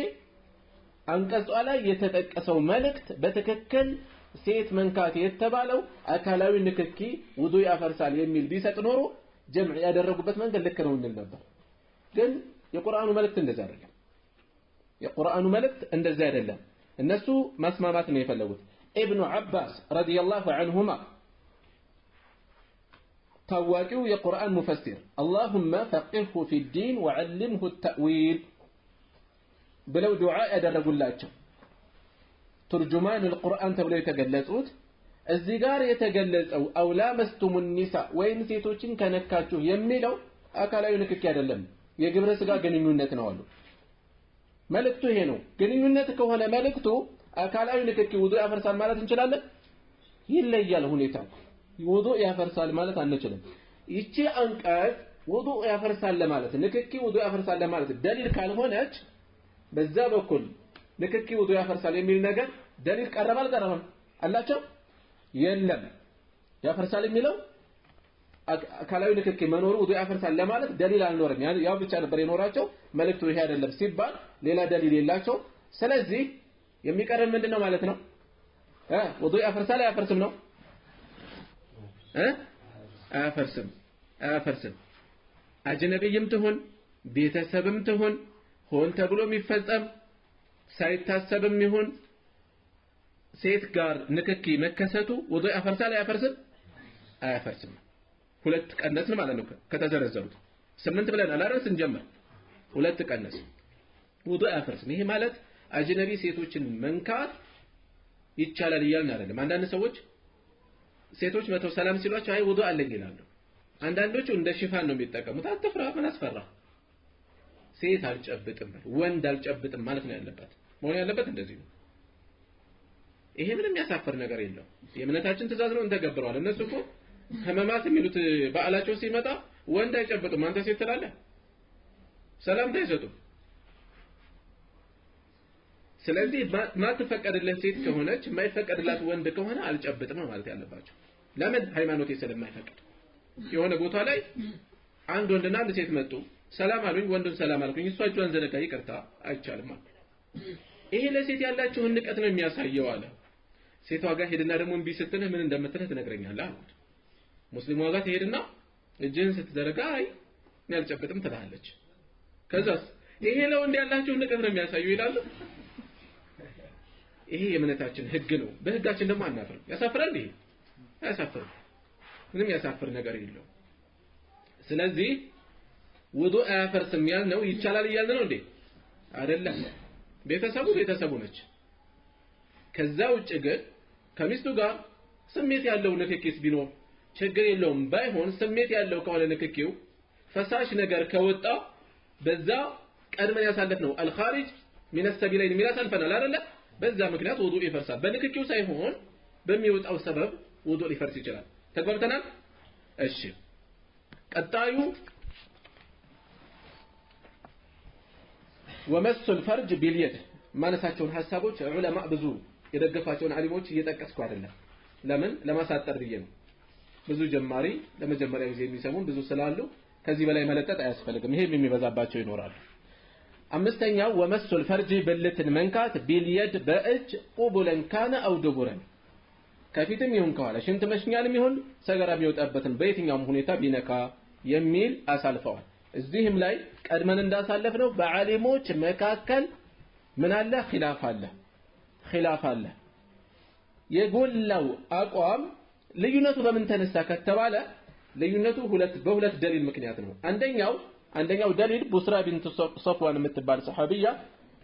አንቀጿ ላይ የተጠቀሰው መልእክት በትክክል ሴት መንካት የተባለው አካላዊ ንክኪ ውዱእ ያፈርሳል የሚል ቢሰጥ ኖሮ ጀምዕ ያደረጉበት መንገድ ልክ ነው እንል ነበር። ግን የቁርአኑ መልእክት እንደዛ አይደለም። የቁርአኑ መልእክት እንደዛ አይደለም። እነሱ ማስማማት ነው የፈለጉት። ኢብኑ አባስ ረዲየላሁ ዐንሁማ ታዋቂው የቁርአን ሙፈሲር አላሁመ ፈቂህሁ ፊዲን ወዐልምሁ ተእዊል ብለው ዱዓ ያደረጉላቸው ቱርጁማን አልቁርአን ተብለው የተገለጹት እዚህ ጋር የተገለጸው አውላ መስቱሙ ኒሳ ወይም ሴቶችን ከነካችሁ የሚለው አካላዊ ንክኪ አይደለም፣ የግብረ ስጋ ግንኙነት ነው አሉ። መልእክቱ ይሄ ነው። ግንኙነት ከሆነ መልእክቱ አካላዊ ንክኪ ውዱእ ያፈርሳል ማለት እንችላለን? ይለያል ሁኔታው። ውዱእ ያፈርሳል ማለት አንችልም። ይቺ አንቀጽ ውዱእ ያፈርሳል ለማለት ንክኪ ውዱእ ያፈርሳል ለማለት ደሊል ካልሆነች በዛ በኩል ንክኪ ውዱእ ያፈርሳል የሚል ነገር ደሊል ቀረበ አልቀረበም አላቸው? የለም። ያፈርሳል የሚለው አካላዊ ንክኪ መኖሩ ውዱእ ያፈርሳል ለማለት ደሊል አልኖርም። ያው ብቻ ነበር የኖራቸው። መልእክቱ ይሄ አይደለም ሲባል ሌላ ደሊል የላቸው። ስለዚህ የሚቀረን ምንድነው ማለት ነው? ውዱእ ያፈርሳል አያፈርስም ነው? አያፈርስም። አያፈርስም። አጅነቢይም ትሁን ቤተሰብም ትሁን ሆን ተብሎ የሚፈጸም ሳይታሰብም ይሁን ሴት ጋር ንክኪ መከሰቱ ውዱእ ያፈርሳል አያፈርስም? አያፈርስም። ሁለት ቀነስን ማለት ነው ከተዘረዘሩት 8 ብለናል አይደል? ስንጀምር ሁለት ቀነስ ውዱእ አያፈርስም። ይሄ ማለት አጅነቢ ሴቶችን መንካት ይቻላል እያልን አይደለም። አንዳንድ ሰዎች ሴቶች መተው ሰላም ሲሏቸው አይ ውዱእ አለኝ ይላሉ። አንዳንዶቹ እንደ ሽፋን ነው የሚጠቀሙት። አትፍራ፣ ምን አስፈራ? ሴት አልጨብጥም ወንድ አልጨብጥም ማለት ነው ያለበት። መሆን ያለበት እንደዚህ ነው። ይሄ ምንም ያሳፈር ነገር የለው። የእምነታችን ትእዛዝ ነው እንተገብረዋል። እነሱ እኮ ህመማት የሚሉት በዓላቸው ሲመጣ ወንድ አይጨብጥም፣ አንተ ሴት ትላለህ፣ ሰላምታ አይሰጡም። ስለዚህ ማትፈቀድለት ሴት ከሆነች የማይፈቀድላት ወንድ ከሆነ አልጨብጥም ማለት ያለባቸው። ለምን? ሃይማኖቴ ስለማይፈቅድ። የሆነ ቦታ ላይ አንድ ወንድና አንድ ሴት መጡ፣ ሰላም አሉኝ፣ ወንዱን ሰላም አልኩኝ፣ እሷ እጇን ዘረጋ፣ ይቅርታ አይቻልም ማለት። ይሄ ለሴት ያላችሁን ንቀት ነው የሚያሳየው አለ። ሴቷ ጋር ሄድና ደግሞ እምቢ ስትልህ ምን እንደምትልህ ትነግረኛለህ አሉት። ሙስሊሟ ጋር ትሄድና እጅህን ስትዘረጋ አይ እኔ አልጨብጥም ትላለች። ከዛስ ይሄ ለወንድ ያላችሁን ንቀት ነው የሚያሳየው ይላሉ። ይሄ የእምነታችን ህግ ነው። በህጋችን ደግሞ አናፍርም። ያሳፍራል? ይሄ አያሳፍርም። ምንም ያሳፍር ነገር የለው። ስለዚህ ውዱእ አያፈርስም ያልነው ይቻላል እያልን ነው እንዴ? አይደለም። ቤተሰቡ ነች። ከዛ ውጭ ግን ከሚስቱ ጋር ስሜት ያለው ንክኪስ ቢኖር ችግር የለውም ባይሆን ስሜት ያለው ከሆነ ንክኪው ፈሳሽ ነገር ከወጣ በዛ ቀድመን ያሳለፍነው አልኻሪጅ ሚነ ሰቢለይን ሚላ ሰልፈናል አይደለ በዛ ምክንያት ውዱእ ይፈርሳል በንክኪው ሳይሆን በሚወጣው ሰበብ ውዱእ ሊፈርስ ይችላል ተግባብተናል እሺ ቀጣዩ ومس الفرج باليد ማነሳቸውን ሐሳቦች ዑለማ ብዙ የደገፋቸውን ዓሊሞች እየጠቀስኩ አይደለም ለምን ለማሳጠር ብዬ ነው ብዙ ጀማሪ ለመጀመሪያ ጊዜ የሚሰሙን ብዙ ስላሉ ከዚህ በላይ መለጠጥ አያስፈልግም ይሄም የሚበዛባቸው ይኖራሉ አምስተኛው ومس الفرج ብልትን መንካት باليد በእጅ ቁቡለን ካነ አው ዱቡረን ከፊትም ይሁን ከኋላ ሽንት መሽኛንም ይሁን ሰገራ ቢወጣበትን በየትኛውም ሁኔታ ቢነካ የሚል አሳልፈዋል እዚህም ላይ ቀድመን እንዳሳለፍነው በዓሊሞች መካከል ምን አለ ኺላፍ አለ የጎላው አቋም ልዩነቱ በምን ተነሳ ከተባለ ልዩነቱ በሁለት ደሊል ምክንያት ነው አንደኛው ደሊል ቡስራ ቢንት ሶፍዋን የምትባል ሰሃቢያ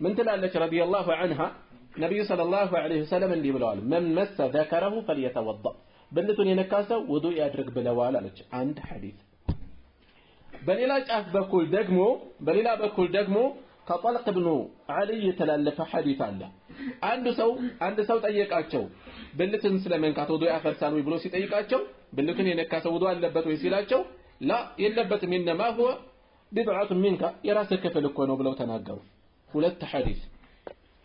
ምን ትላለች ረዲየላሁ ዐንሃ ነብዩ ሰለላሁ ዐለይሂ ወሰለም እንዲህ ብለዋል መን መሰ ذكره فليتوضا ብልቱን የነካሰው ውዱእ ያድርግ ብለዋል አለች አንድ ሐዲስ በሌላ ጫፍ በኩል ደግሞ ከጠልቅ ኢብኑ ዓሊ የተላለፈ ሐዲስ አለ አንድ ሰው ጠየቃቸው ብልትን ስለመንካት ውዱእ ያፈርሳል ወይ ብሎ ሲጠይቃቸው ብልቱን የነካሰው ውዱእ አለበት ወይ ሲላቸው ላ የለበትም ኢንማ هو بضعة منك የራስህ ክፍል እኮ ነው ብለው ተናገሩ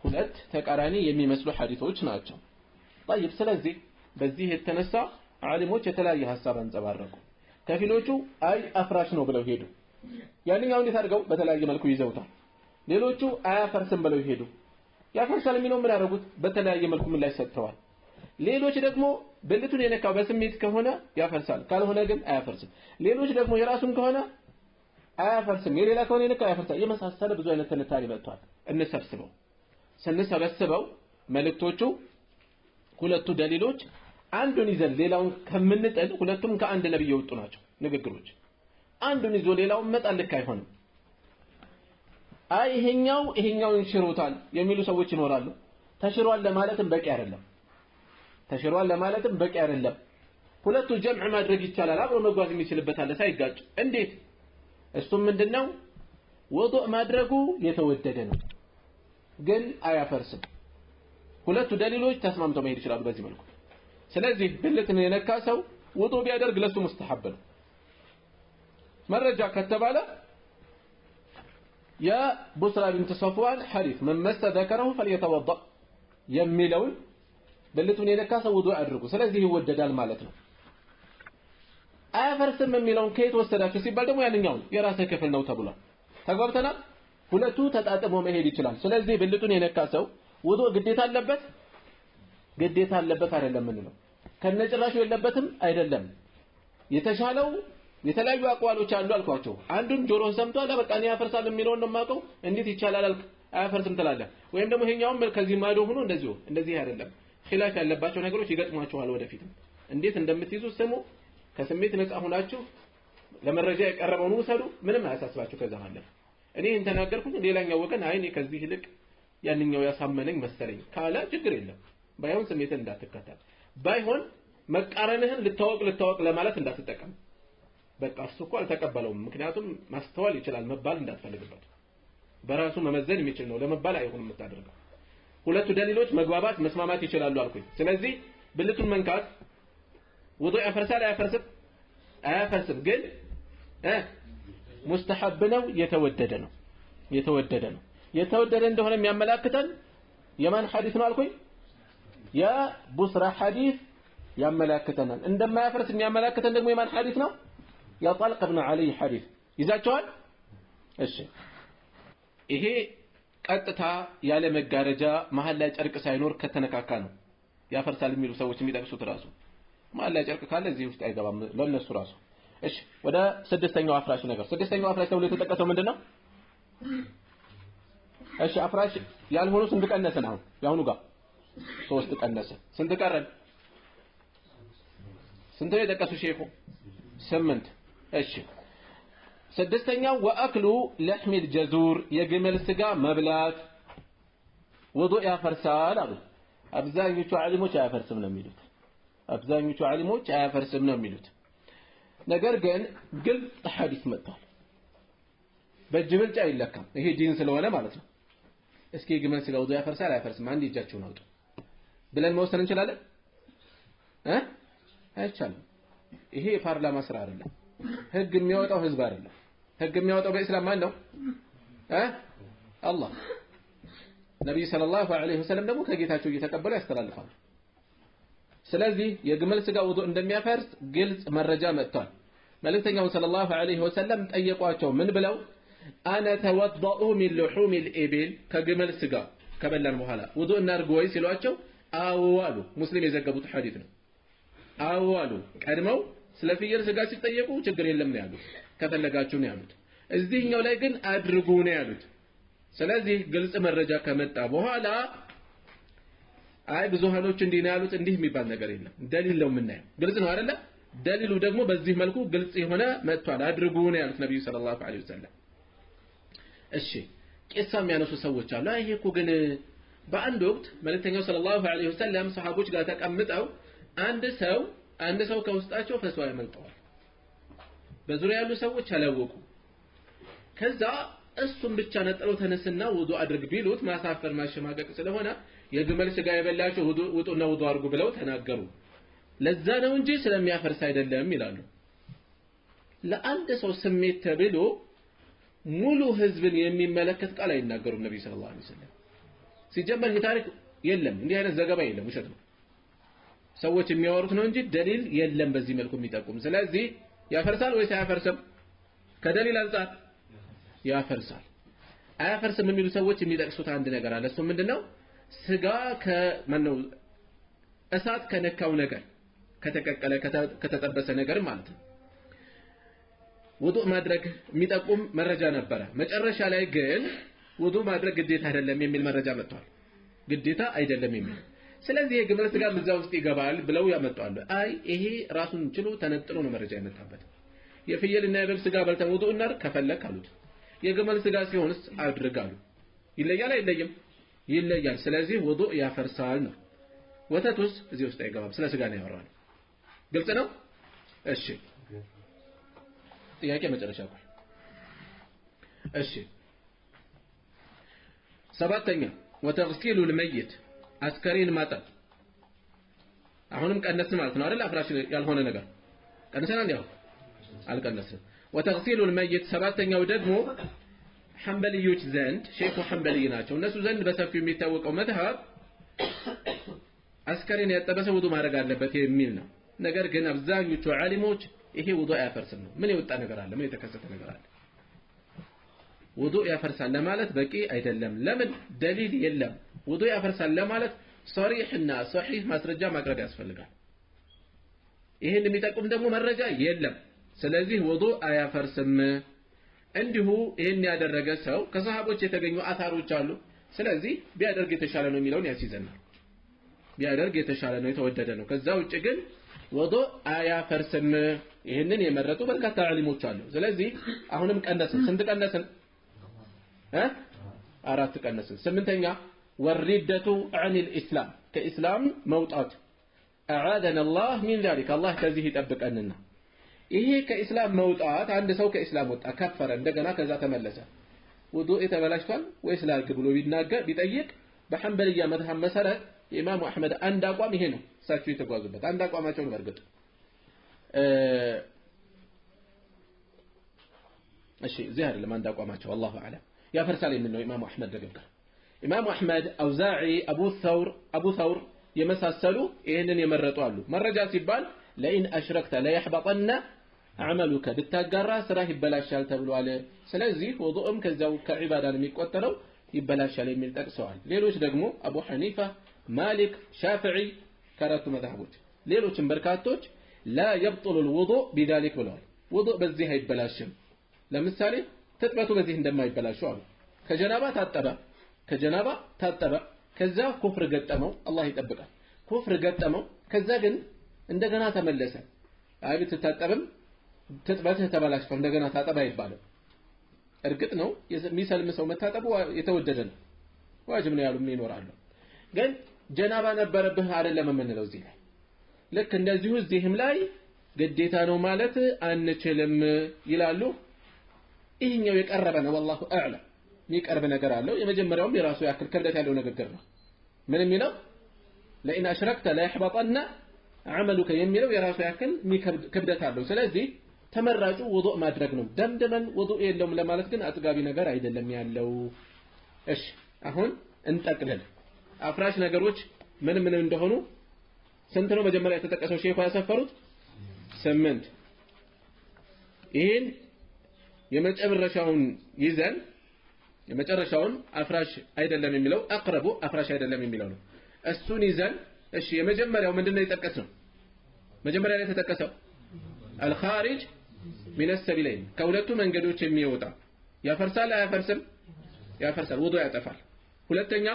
ሁለት ተቃራኒ የሚመስሉ ሐዲሶች ናቸው طيب ስለዚህ በዚህ የተነሳ ዓሊሞች የተለያየ ሐሳብ አንጸባረቁ ከፊሎቹ አይ አፍራሽ ነው ብለው ሄዱ ያንኛው እንዴት አድርገው በተለያየ መልኩ ይዘውታል ሌሎቹ አያፈርስም ብለው ሄዱ ያፈርሳል የሚለው ምን ያደርጉት በተለያየ መልኩ ምን ላይ ሰጥተዋል ሌሎች ደግሞ ብልቱን የነካው በስሜት ከሆነ ያፈርሳል ካልሆነ ግን አያፈርስም ሌሎች ደግሞ የራሱን ከሆነ አያፈርስም የሌላ ከሆነ የነካው ያፈርሳል የመሳሰለ ብዙ አይነት ትንታኔ መጥቷል ስንሰበስበው መልእክቶቹ ሁለቱ ደሊሎች አንዱን ይዘን ሌላውን ከምንጥል ሁለቱም ከአንድ ነብይ የወጡ ናቸው ንግግሮች አንዱን ይዞ ሌላውን መጣል ልክ አይሆንም አይ ይሄኛውን ሽሮታል የሚሉ ሰዎች ይኖራሉ ተሽሯል ለማለትም በቂ አይደለም ሁለቱ ጀምዕ ማድረግ ይቻላል አብሮ መጓዝ የሚችልበት አለ ሳይጋጭ እንዴት እሱም ምንድነው ውዱእ ማድረጉ የተወደደ ነው ግን አያፈርስም ሁለቱ ደሊሎች ተስማምተው መሄድ ይችላሉ በዚህ መልኩ ስለዚህ ብልትን የነካ ሰው ውዱእ ቢያደርግ ለሱ ሙስተሐብ ነው መረጃ ከተባለ ያ ቡስራ ቢንት ሶፍዋን ሐዲስ من مس ذكره فليتوضا የሚለውን ብልቱን የነካ ሰው ውዱእ አድርጉ ስለዚህ ይወደዳል ማለት ነው አያፈርስም የሚለውን ከየት ወሰዳችሁ ሲባል ደግሞ ያንኛውን የራስህ ክፍል ነው ተብሏል ተግባብተናል ሁለቱ ተጣጥሞ መሄድ ይችላል ስለዚህ ብልቱን የነካ ሰው ውዱእ ግዴታ አለበት አይደለም እንለው ከነጭራሹ የለበትም አይደለም የተሻለው የተለያዩ አቋሎች አሉ አልኳቸው አንዱን ጆሮ ሰምቷል በቃ እኔ ያፈርሳል የሚለው ነው ማቀው እንዴት ይቻላል አያፈርስም ትላለህ ወይም ደግሞ ይሄኛው ከዚህ ማዶ ሆኖ እንደዚህ አይደለም ኺላፍ ያለባቸው ነገሮች ይገጥሟቸዋል ወደፊት እንዴት እንደምትይዙ ስሙ ከስሜት ነፃ ሆናችሁ ለመረጃ የቀረበውን ውሰዱ ምንም አያሳስባችሁ ከዛ ማለት እኔ እንተናገርኩኝ ሌላኛው ወገን አይ እኔ ከዚህ ይልቅ ያንኛው ያሳመነኝ መሰለኝ ካለ ችግር የለም ባይሆን ስሜትን እንዳትከተል ባይሆን መቃረንህን ልታወቅ ለማለት እንዳትጠቀም በቃ እሱ እኮ አልተቀበለውም ምክንያቱም ማስተዋል ይችላል መባል እንዳትፈልግበት በራሱ መመዘን የሚችል ነው ለመባል አይሆንም የምታደርገው ሁለቱ ደሊሎች መግባባት መስማማት ይችላሉ አልኩኝ ስለዚህ ብልቱን መንካት ውዱእ ያፈርሳል አያፈርስም ግን ሙስተሐብ ነው የተወደደ እንደሆነ የሚያመላክተን የማን ሐዲስ ነው አልኩኝ ያ ቡስራ ሐዲስ ያመላክተናል እንደማያፈርስ የሚያመላክተን ደግሞ የማን ሐዲስ ነው ያ ጠልቅ ኢብኑ ዓሊ ሐዲስ ይዛቸዋል እሺ ይሄ ቀጥታ ያለ መጋረጃ መሃል ላይ ጨርቅ ሳይኖር ከተነካካ ነው ያፈርሳል የሚሉ ሰዎች የሚጠቅሱት ራሱ መሃል ላይ ጨርቅ ካለ እዚህ ውስጥ አይገባም ለነሱ ራሱ እሺ ወደ ስድስተኛው አፍራሽ ተብሎ የተጠቀሰው ምንድነው እሺ አፍራሽ ያልሆኑ ስንት ቀነሰ ነው ያሁኑ ጋር 3 ቀነሰ ስንት ቀረን ስንት ነው የጠቀሱ ሼኹ 8 እሺ ስድስተኛው ወአክሉ ለሕም الجزور የግመል ስጋ መብላት ውዱእ ያፈርሳል አሉ አብዛኞቹ ዓሊሞች አያፈርስም ነው የሚሉት አብዛኞቹ ዓሊሞች አያፈርስም ነው የሚሉት ነገር ግን ግልጽ ሐዲስ መጥቷል በእጅ ብልጫ አይለካም ይሄ ዲን ስለሆነ ማለት ነው እስኪ ግመል ስጋ ውዱእ ያፈርሳል አያፈርስም አንድ እጃቸውን አውጡ ብለን መወሰን እንችላለን አይቻልም ይሄ ፓርላማ ስራ አይደለም ህግ የሚያወጣው ህዝብ አይደለም ህግ የሚያወጣው በእስላም ማን ነው አላህ ነብዩ ሰለላሁ ዐለይሂ ወሰለም ደግሞ ከጌታቸው እየተቀበሉ ያስተላልፋሉ ስለዚህ የግመል ስጋ ውዱእ እንደሚያፈርስ ግልጽ መረጃ መጥቷል መልእክተኛው ሰለላሁ ዐለይሂ ወሰለም ጠየቋቸው ምን ብለው አነ ተወضኡ ሚን لحوم الإبل ከግመል ስጋ ከበላን በኋላ ውዱእ እናድርግ ወይ ሲሏቸው አዎ አሉ ሙስሊም የዘገቡት ሐዲስ ነው አዎ አሉ ቀድመው ስለ ፍየል ስጋ ሲጠየቁ ችግር የለም ነው ያሉት ከፈለጋችሁ ነው ያሉት እዚህኛው ላይ ግን አድርጉ ነው ያሉት ስለዚህ ግልጽ መረጃ ከመጣ በኋላ አይ ብዙሃኖች እንዲህ ነው ያሉት እንዲህ የሚባል ነገር የለም ደሊል ነው የምናየው ግልጽ ነው አይደለ ደሊሉ ደግሞ በዚህ መልኩ ግልጽ የሆነ መጥቷል አድርጉ ነው ያሉት ነብዩ ሰለላሁ ዐለይሂ ወሰለም እሺ ቂሳ የሚያነሱ ሰዎች አሉ አይ እኮ ግን በአንድ ወቅት መልእክተኛው ሰለላሁ ዐለይሂ ወሰለም ሰሃቦች ጋር ተቀምጠው አንድ ሰው ከውስጣቸው ፈሷ ያመልጠዋል በዙሪያ ያሉ ሰዎች አላወቁ ከዛ እሱም ብቻ ነጥለው ተነስና ውዱእ አድርግ ቢሉት ማሳፈር ማሸማቀቅ ስለሆነ የግመል ስጋ የበላቸው ውጡና ውዱእ አድርጉ ብለው ተናገሩ ለዛ ነው እንጂ ስለሚያፈርስ አይደለም ይላሉ ለአንድ ሰው ስሜት ተብሎ ሙሉ ህዝብን የሚመለከት ቃል አይናገሩም ነብዩ ሰለላሁ ዐለይሂ ወሰለም ሲጀመር ይህ ታሪክ የለም እንዲህ አይነት ዘገባ የለም ውሸት ነው ሰዎች የሚያወሩት ነው እንጂ ደሊል የለም በዚህ መልኩ የሚጠቁም ስለዚህ ያፈርሳል ወይስ አያፈርስም ከደሊል አንፃር ያፈርሳል አያፈርስም የሚሉ ሰዎች የሚጠቅሱት አንድ ነገር አለ እሱ ምንድነው ስጋ ከማነው እሳት ከነካው ነገር ከተቀቀለ ከተጠበሰ ነገር ማለት ነው ውዱእ ማድረግ የሚጠቁም መረጃ ነበረ መጨረሻ ላይ ግን ውዱእ ማድረግ ግዴታ አይደለም የሚል መረጃ መጥቷል ግዴታ አይደለም የሚል ስለዚህ የግመል ስጋ በዛ ውስጥ ይገባል ብለው ያመጣሉ አይ ይሄ ራሱን ችሎ ተነጥሎ ነው መረጃ የመጣበት የፍየልና የበግ ስጋ በልተን ውዱእ እናድርግ ከፈለክ አሉት የግመል ስጋ ሲሆንስ አድርጋሉ ይለያል አይለይም ይለያል ስለዚህ ውዱእ ያፈርሳል ነው ወተቱስ እዚህ ውስጥ አይገባም ስለ ስጋ ነው ያወራው ግልጽ ነው እሺ ጥያቄ መጨረሻ ቆይ እሺ ሰባተኛ ወተግሲሉ الميت አስከሬን ማጠብ አሁንም ቀነስን ማለት ነው አይደል አፍራሽ ያልሆነ ነገር ቀነሰናል ያው አልቀነስን ወተግሲሉ الميت ሰባተኛው ደግሞ ሐንበሊዮች ዘንድ ሼኹ ሐንበሊ ናቸው እነሱ ዘንድ በሰፊው የሚታወቀው መዝሐብ አስከሬን ያጠበሰ ውዱእ ማድረግ አለበት የሚል ነው ነገር ግን አብዛኞቹ ዓሊሞች ይሄ ውዱእ ያፈርስም ነው ምን የወጣ ነገር አለ ምን የተከሰተ ነገር አለ ውዱእ ያፈርሳል ለማለት በቂ አይደለም ለምን ደሊል የለም ውዱእ ያፈርሳል ለማለት صريحና صحيح ማስረጃ ማቅረብ ያስፈልጋል ይሄን የሚጠቁም ደግሞ መረጃ የለም ስለዚህ ውዱእ አያፈርስም እንዲሁ ይሄን ያደረገ ሰው ከሰሃቦች የተገኙ አታሮች አሉ ስለዚህ ቢያደርግ የተሻለ ነው የሚለውን ያስይዘናል ቢያደርግ የተሻለ ነው የተወደደ ነው ከዛ ውጭ ግን ውዱእ አያፈርስም ይሄንን የመረጡ በርካታ ዓሊሞች አሉ ስለዚህ አሁንም ቀነስን ስንት ቀነስን አራት ቀነስን ስምንተኛ ወሪደቱ عن الاسلام ከኢስላም መውጣት اعاذنا الله من ذلك الله ከዚህ ይጠብቀንና ይሄ ከኢስላም መውጣት አንድ ሰው ከኢስላም ወጣ ከፈረ እንደገና ከዛ ተመለሰ ውዱእ ተበላሽቷል ወይስ ላልክ ብሎ ቢናገር ቢጠይቅ በሐንበልያ መዝሐብ መሰረት ኢማሙ አህመድ አንድ አቋም ይሄ ነው እሳቸው የተጓዙበት አንድ አቋማቸው ነው በርግጥ እሺ እዚህ አይደለም አንድ አቋማቸው والله اعلم ያፈርሳል የሚል ነው ኢማሙ አህመድ ደግሞ ኢማሙ አህመድ አውዛዒ አቡ ተውር የመሳሰሉ ይሄንን የመረጡ አሉ መረጃ ሲባል ለኢን አሽረክተ ለይحبطن عملك ብታጋራ ስራህ ይበላሻል ተብሏል ስለዚህ ውዱእም ከዛው ከዒባዳ ነው የሚቆጠረው ይበላሻል የሚል ጠቅሰዋል ሌሎች ደግሞ አቡ ሐኒፋ ማሊክ ሻፊዒ ከአራቱ መዝሐቦች ሌሎችም በርካቶች لا يبطل الوضوء بذلك ብለዋል ውዱእ በዚህ አይበላሽም ለምሳሌ ተጥበቱ በዚህ እንደማይበላሽው አሉ ከጀናባ ታጠበ ከዛ ኩፍር ገጠመው አላህ ይጠብቃል ኩፍር ገጠመው ከዛ ግን እንደገና ተመለሰ አይ ብትታጠብም ተጥበትህ ተበላሽቷል እንደገና ታጠባ ይባላል እርግጥ ነው የሚሰልም ሰው መታጠቡ የተወደደ ነው ዋጅብ ነው ያሉም ይኖራሉ ግን ጀናባ ነበረብህ አይደለም የምንለው እዚህ ላይ ልክ እንደዚሁ እዚህም ላይ ግዴታ ነው ማለት አንችልም ይላሉ። ይህኛው የቀረበ ነው والله اعلم የሚቀርብ ነገር አለው። የመጀመሪያውም የራሱ ያክል ክብደት ያለው ንግግር ነው። ምን የሚለው ለኢን አሽረክተ ለይሕበጠነ عملك የሚለው የራሱ ያክል ክብደት አለው። ስለዚህ ተመራጩ ውዱእ ማድረግ ነው። ደምደመን ውዱእ የለውም ለማለት ግን አጥጋቢ ነገር አይደለም ያለው። እሺ አሁን እንጠቅልል። አፍራሽ ነገሮች ምን ምን እንደሆኑ ስንት ነው መጀመሪያ የተጠቀሰው ሼኹ ያሰፈሩት? 8 ይሄን የመጨረሻውን ይዘን የመጨረሻውን አፍራሽ አይደለም የሚለው አቅረቡ አፍራሽ አይደለም የሚለው ነው። እሱን ይዘን እሺ የመጀመሪያው ምንድነው የጠቀስነው? መጀመሪያ ላይ የተጠቀሰው الخارج من السبيلين ከሁለቱ መንገዶች የሚወጣ ያፈርሳል አያፈርስም? ያፈርሳል ውዱእ ያጠፋል። ሁለተኛ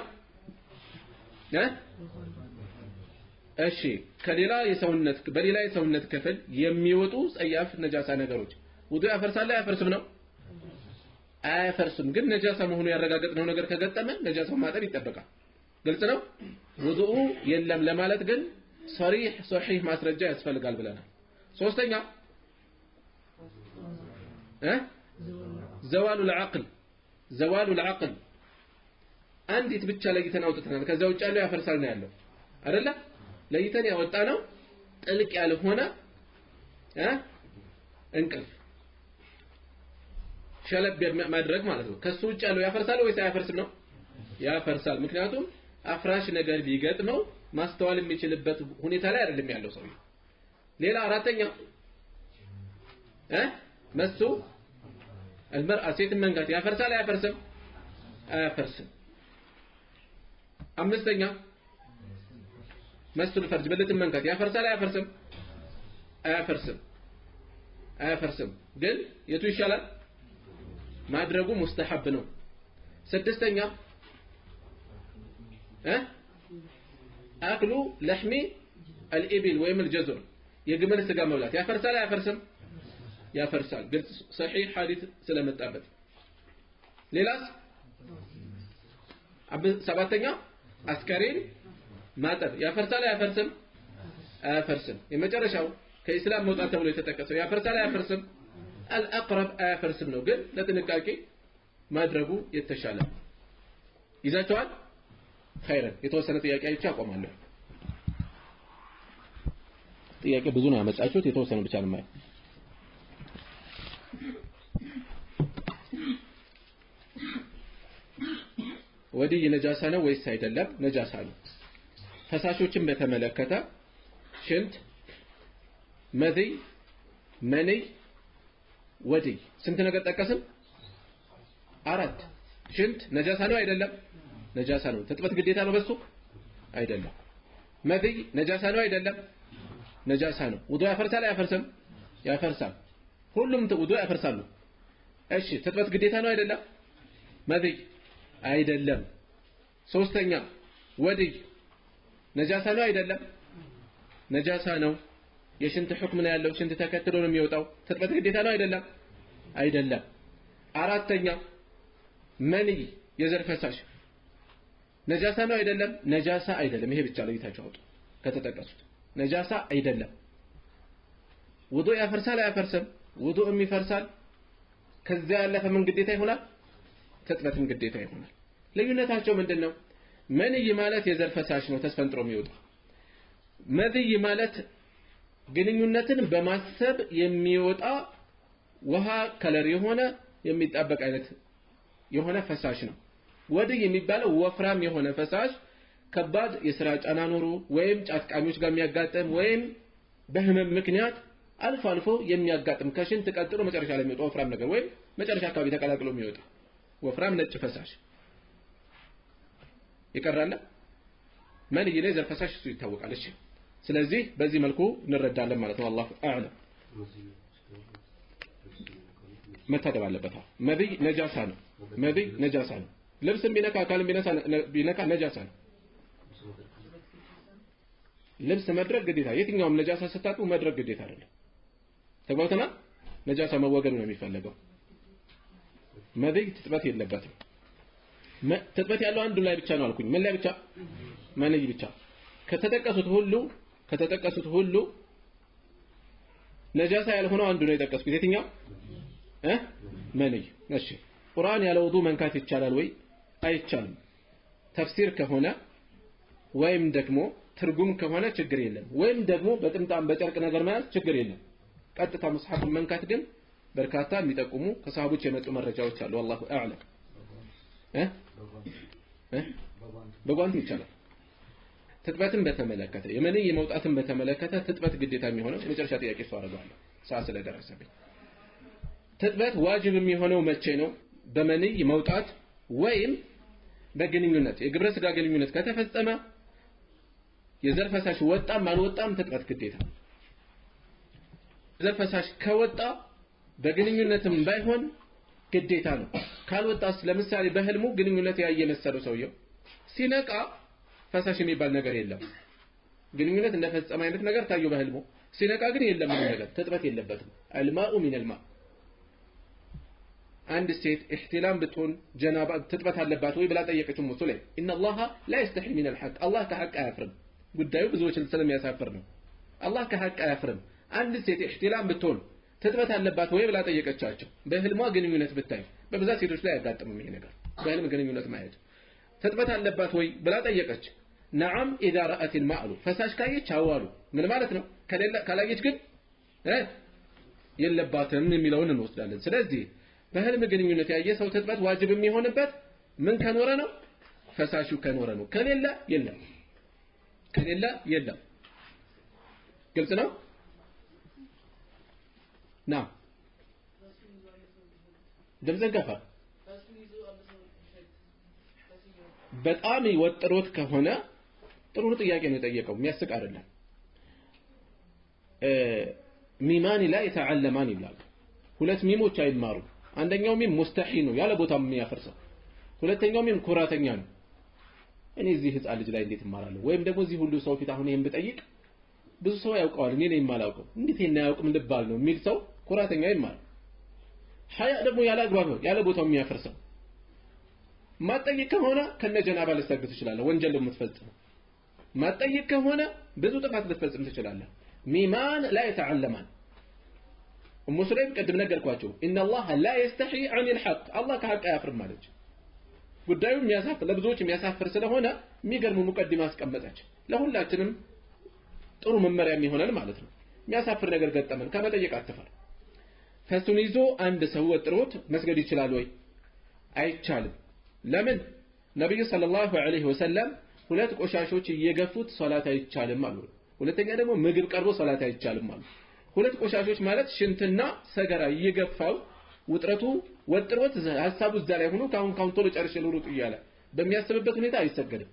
እሺ ከሌላ የሰውነት በሌላ የሰውነት ክፍል የሚወጡ ጸያፍ ነጃሳ ነገሮች ውዱእ ያፈርሳል አያፈርስም ነው? አያፈርስም። ግን ነጃሳ መሆኑ ያረጋገጥነው ነገር ከገጠመ ነጃሳው ማጠብ ይጠበቃል። ግልጽ ነው። ውዱኡ የለም ለማለት ግን ሶሒህ ማስረጃ ያስፈልጋል ብለናል። ሶስተኛ ዘዋሉ العقل አንዲት ብቻ ለይተን አውጥተናል። ከዛ ውጭ ያለው ያፈርሳል ነው ያለው አይደለ? ለይተን ያወጣነው ጥልቅ ያልሆነ እንቅልፍ ሸለብ ማድረግ ማለት ነው። ከሱ ውጭ ያለው ያፈርሳል ወይስ አያፈርስም ነው? ያፈርሳል። ምክንያቱም አፍራሽ ነገር ቢገጥመው ማስተዋል የሚችልበት ሁኔታ ላይ አይደለም ያለው ሰው። ሌላ አራተኛ መሱ المرأة ሴት መንካት ያፈርሳል አያፈርስም? አያፈርስም። አምስተኛ መሱ الفرج ብልት መንካት ያፈርሳል አያፈርስም? አያፈርስም። አያፈርስም። ግን የቱ ይሻላል? ማድረጉ ሙስተሐብ ነው። ስድስተኛ አክሉ ለሕሚ الإبل ወይም الجزر የግመል ስጋ መብላት ያፈርሳል አያፈርስም? ያፈርሳል። ግልጽ ሰሒህ ሐዲስ ስለመጣበት። ሌላስ ሰባተኛ አስከሬን ማጠብ ያፈርሳል አያፈርስም? አያፈርስም። የመጨረሻው ከኢስላም መውጣት ተብሎ የተጠቀሰው ያፈርሳል አያፈርስም? አልአቅረብ አያፈርስም ነው። ግን ለጥንቃቄ ማድረጉ የተሻለ ይዛቸዋል። ኸይረን የተወሰነ ጥያቄ አይቼ አቆማለሁ። ጥያቄ ብዙ ነው ያመጣችሁት፣ የተወሰነ ብቻ ነው ማለት። ወዲህ ነጃሳ ነው ወይስ አይደለም? ነጃሳ ነው። ፈሳሾችን በተመለከተ ሽንት፣ መድይ፣ መንይ፣ ወዲህ ስንት ነገር ጠቀስን? 4 ሽንት ነጃሳ ነው አይደለም? ነጃሳ ነው። ትጥበት ግዴታ ነው በሱ አይደለም። መድይ ነጃሳ ነው አይደለም? ነጃሳ ነው። ውዱእ ያፈርሳል አያፈርስም? ያፈርሳል። ሁሉም ውዱእ ያፈርሳሉ። እሺ ትጥበት ግዴታ ነው አይደለም? መድይ አይደለም። ሶስተኛ ወዲህ ነጃሳ ነው አይደለም? ነጃሳ ነው። የሽንት ሁክም ነው ያለው። ሽንት ተከትሎ ነው የሚወጣው። ትጥበት ግዴታ ነው አይደለም? አይደለም። አራተኛ መንይ የዘር ፈሳሽ ነጃሳ ነው አይደለም? ነጃሳ አይደለም። ይሄ ብቻ ለይታችሁ አውጡ ከተጠቀሱት። ነጃሳ አይደለም። ውዱእ ያፈርሳል አያፈርስም? ውዱእም ይፈርሳል። ከዛ ያለፈ ምን ግዴታ ይሆናል? ትጥበትም ግዴታ ይሆናል። ልዩነታቸው ምንድነው? መንይ ማለት የዘር ፈሳሽ ነው ተስፈንጥሮ የሚወጣ። መድይ ማለት ግንኙነትን በማሰብ የሚወጣ ውሃ ከለር የሆነ የሚጣበቅ አይነት የሆነ ፈሳሽ ነው። ወዲህ የሚባለው ወፍራም የሆነ ፈሳሽ ከባድ የሥራ ጫና ኖሮ ወይም ጫትቃሚዎች ጋር የሚያጋጥም ወይም በህመም ምክንያት አልፎ አልፎ የሚያጋጥም ከሽንት ቀጥሎ መጨረሻ ላይ የሚወጣ ወፍራም ነገር ወይም መጨረሻ አካባቢ ተቀላቅሎ የሚወጣ ወፍራም ነጭ ፈሳሽ ይቀራል። መንይ ላይ ዘር ፈሳሽ እሱ ይታወቃል። እሺ ስለዚህ በዚህ መልኩ እንረዳለን ማለት ነው። አላህ አዕለም። መታጠብ አለበት። መድይ ነጃሳ ነው። መድይ ነጃሳ ነው። ልብስም ቢነካ አካልም ቢነካ ነጃሳ ነው። ልብስ መድረግ ግዴታ፣ የትኛውም ነጃሳ ስታጡ መድረግ ግዴታ አይደለም። ተግባብተናል። ነጃሳ መወገድ ነው የሚፈልገው። መድይ ትጥበት የለበትም። ትጥበት ያለው አንዱ ላይ ብቻ ነው አልኩኝ። ምን ላይ ብቻ? መንይ ብቻ። ከተጠቀሱት ሁሉ ከተጠቀሱት ሁሉ ነጃሳ ያልሆነው አንዱ ነው የጠቀስኩት የትኛው መንይ እሺ ቁርአን ያለ ውዱእ መንካት ይቻላል ወይ አይቻልም ተፍሲር ከሆነ ወይም ደግሞ ትርጉም ከሆነ ችግር የለም ወይም ደግሞ በጥምጣም በጨርቅ ነገር ማለት ችግር የለም ቀጥታ ሙስሐፉን መንካት ግን በርካታ የሚጠቁሙ ከሰሃቦች የመጡ መረጃዎች አሉ والله اعلم በጓንት ይቻላል ትጥበትን በተመለከተ የመንይ የመውጣትን በተመለከተ ትጥበት ግዴታ የሚሆነው የመጨረሻ ጥያቄ እሱ አደርጋለሁ ሰዓት ስለደረሰብኝ ትጥበት ዋጅብ የሚሆነው መቼ ነው በመንይ መውጣት ወይም በግንኙነት የግብረ ስጋ ግንኙነት ከተፈጸመ የዘር ፈሳሽ ወጣም አልወጣም ትጥበት ግዴታ ዘር ፈሳሽ ከወጣ በግንኙነትም ባይሆን ግዴታ ነው ካልወጣስ ለምሳሌ በህልሙ ግንኙነት ያየ መሰለው ሰውየው ሲነቃ ፈሳሽ የሚባል ነገር የለም ግንኙነት እንደፈጸመ አይነት ነገር ታየው በህልሙ ሲነቃ ግን የለም ነገር ትጥበት የለበትም الماء من الماء አንድ ሴት احتلام ብትሆን ጀናባ ትጥበት አለባት ወይ ብላ ጠየቀችው ሙስሊም ان الله لا يستحي من الحق الله ከሐቅ አያፍርም ጉዳዩ ብዙዎችን ስለሚያሳፍር ነው አላህ ከሐቅ አያፍርም አንድ ሴት احتلام ብትሆን ትጥበት አለባት ወይ ብላ ጠየቀቻቸው በህልሟ ግንኙነት ብታይ በብዛት ሴቶች ላይ ያጋጥመው ይሄ ነገር በህልም ግንኙነት ማየት ትጥበት አለባት ወይ ብላ ጠየቀች نعم اذا رأت الماء ፈሳሽ ካየች አዋሉ ምን ማለት ነው ካላየች ግን የለባትም የሚለውን እንወስዳለን ስለዚህ በህልም ግንኙነት ያየ ሰው ትጥበት ዋጅብ የሚሆንበት ምን ከኖረ ነው ፈሳሹ ከኖረ ነው ከሌላ የለም ግልጽ ነው ና ድምፅን ከፋ በጣም ይወጥሮት ከሆነ ጥሩ ጥያቄ ነው የጠየቀው የሚያስቅ አይደለም ሚማን ላይ ተዓለማን ይላል ሁለት ሚሞች አይማሩ አንደኛው ሚም ሙስተሂ ነው ያለ ቦታው የሚያፈርሰው ሁለተኛው ሚም ኩራተኛ ነው እኔ እዚህ ህፃን ልጅ ላይ እንዴት እማራለሁ ወይም ደግሞ እዚህ ሁሉ ሰው ፊት አሁን ይሄን ብጠይቅ ብዙ ሰው ያውቀዋል እኔ ነኝ የማላውቀው እንዴት እናያውቅም ልባል ነው የሚል ሰው ኩራተኛ ይማር ሐያ ደግሞ ያለ አግባብ ያለ ቦታው የሚያፈርሰው ማጠይቅ ከሆነ ከነጀናባ ልትሰግድ ትችላለህ ወንጀል ለምትፈጽም ማጠይቅ ከሆነ ብዙ ጥፋት ልትፈጽም ትችላለህ ሚማን لا يتعلمان ሙስሊም ቀድም ነገርኳችሁ ان الله لا يستحي عن الحق الله ከሐቅ አያፍርም ማለት ጉዳዩ የሚያሳፍር ለብዙዎች የሚያሳፍር ስለሆነ የሚገርም ሙቀዲማ አስቀመጠች ለሁላችንም ጥሩ መመሪያ የሚሆነን ማለት ነው የሚያሳፍር ነገር ገጠመን ከመጠየቅ አትፈር ፈሱን ይዞ አንድ ሰው ወጥሮት መስገድ ይችላል ወይ አይቻልም ለምን ነብዩ ሰለላሁ ዐለይሂ ወሰለም ሁለት ቆሻሾች እየገፉት ሶላት አይቻልም አሉ ሁለተኛ ደግሞ ምግብ ቀርቦ ሶላት አይቻልም አሉ ሁለት ቆሻሾች ማለት ሽንትና ሰገራ እየገፋው ውጥረቱ ወጥሮት ሐሳቡ እዛ ላይ ሆኖ ካሁን ቶሎ ጨርሼ ልሩጥ ይያለ በሚያስብበት ሁኔታ አይሰገድም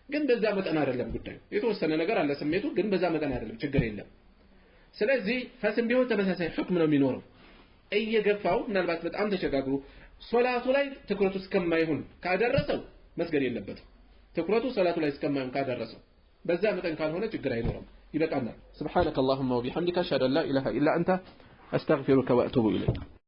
ግን በዛ መጠን አይደለም ጉዳዩ የተወሰነ ነገር አለ ስሜቱ ግን በዛ መጠን አይደለም ችግር የለም ስለዚህ ፈስም ቢሆን ተመሳሳይ ሁክም ነው የሚኖረው እየገፋው ምናልባት በጣም ተሸጋግሩ ሶላቱ ላይ ትኩረቱ እስከማይሆን ካደረሰው መስገድ የለበትም ትኩረቱ ሶላቱ ላይ እስከማይሆን ካደረሰው በዛ መጠን ካልሆነ ችግር አይኖርም ይበቃናል سبحانك اللهم وبحمدك اشهد ان لا اله الا انت استغفرك واتوب اليك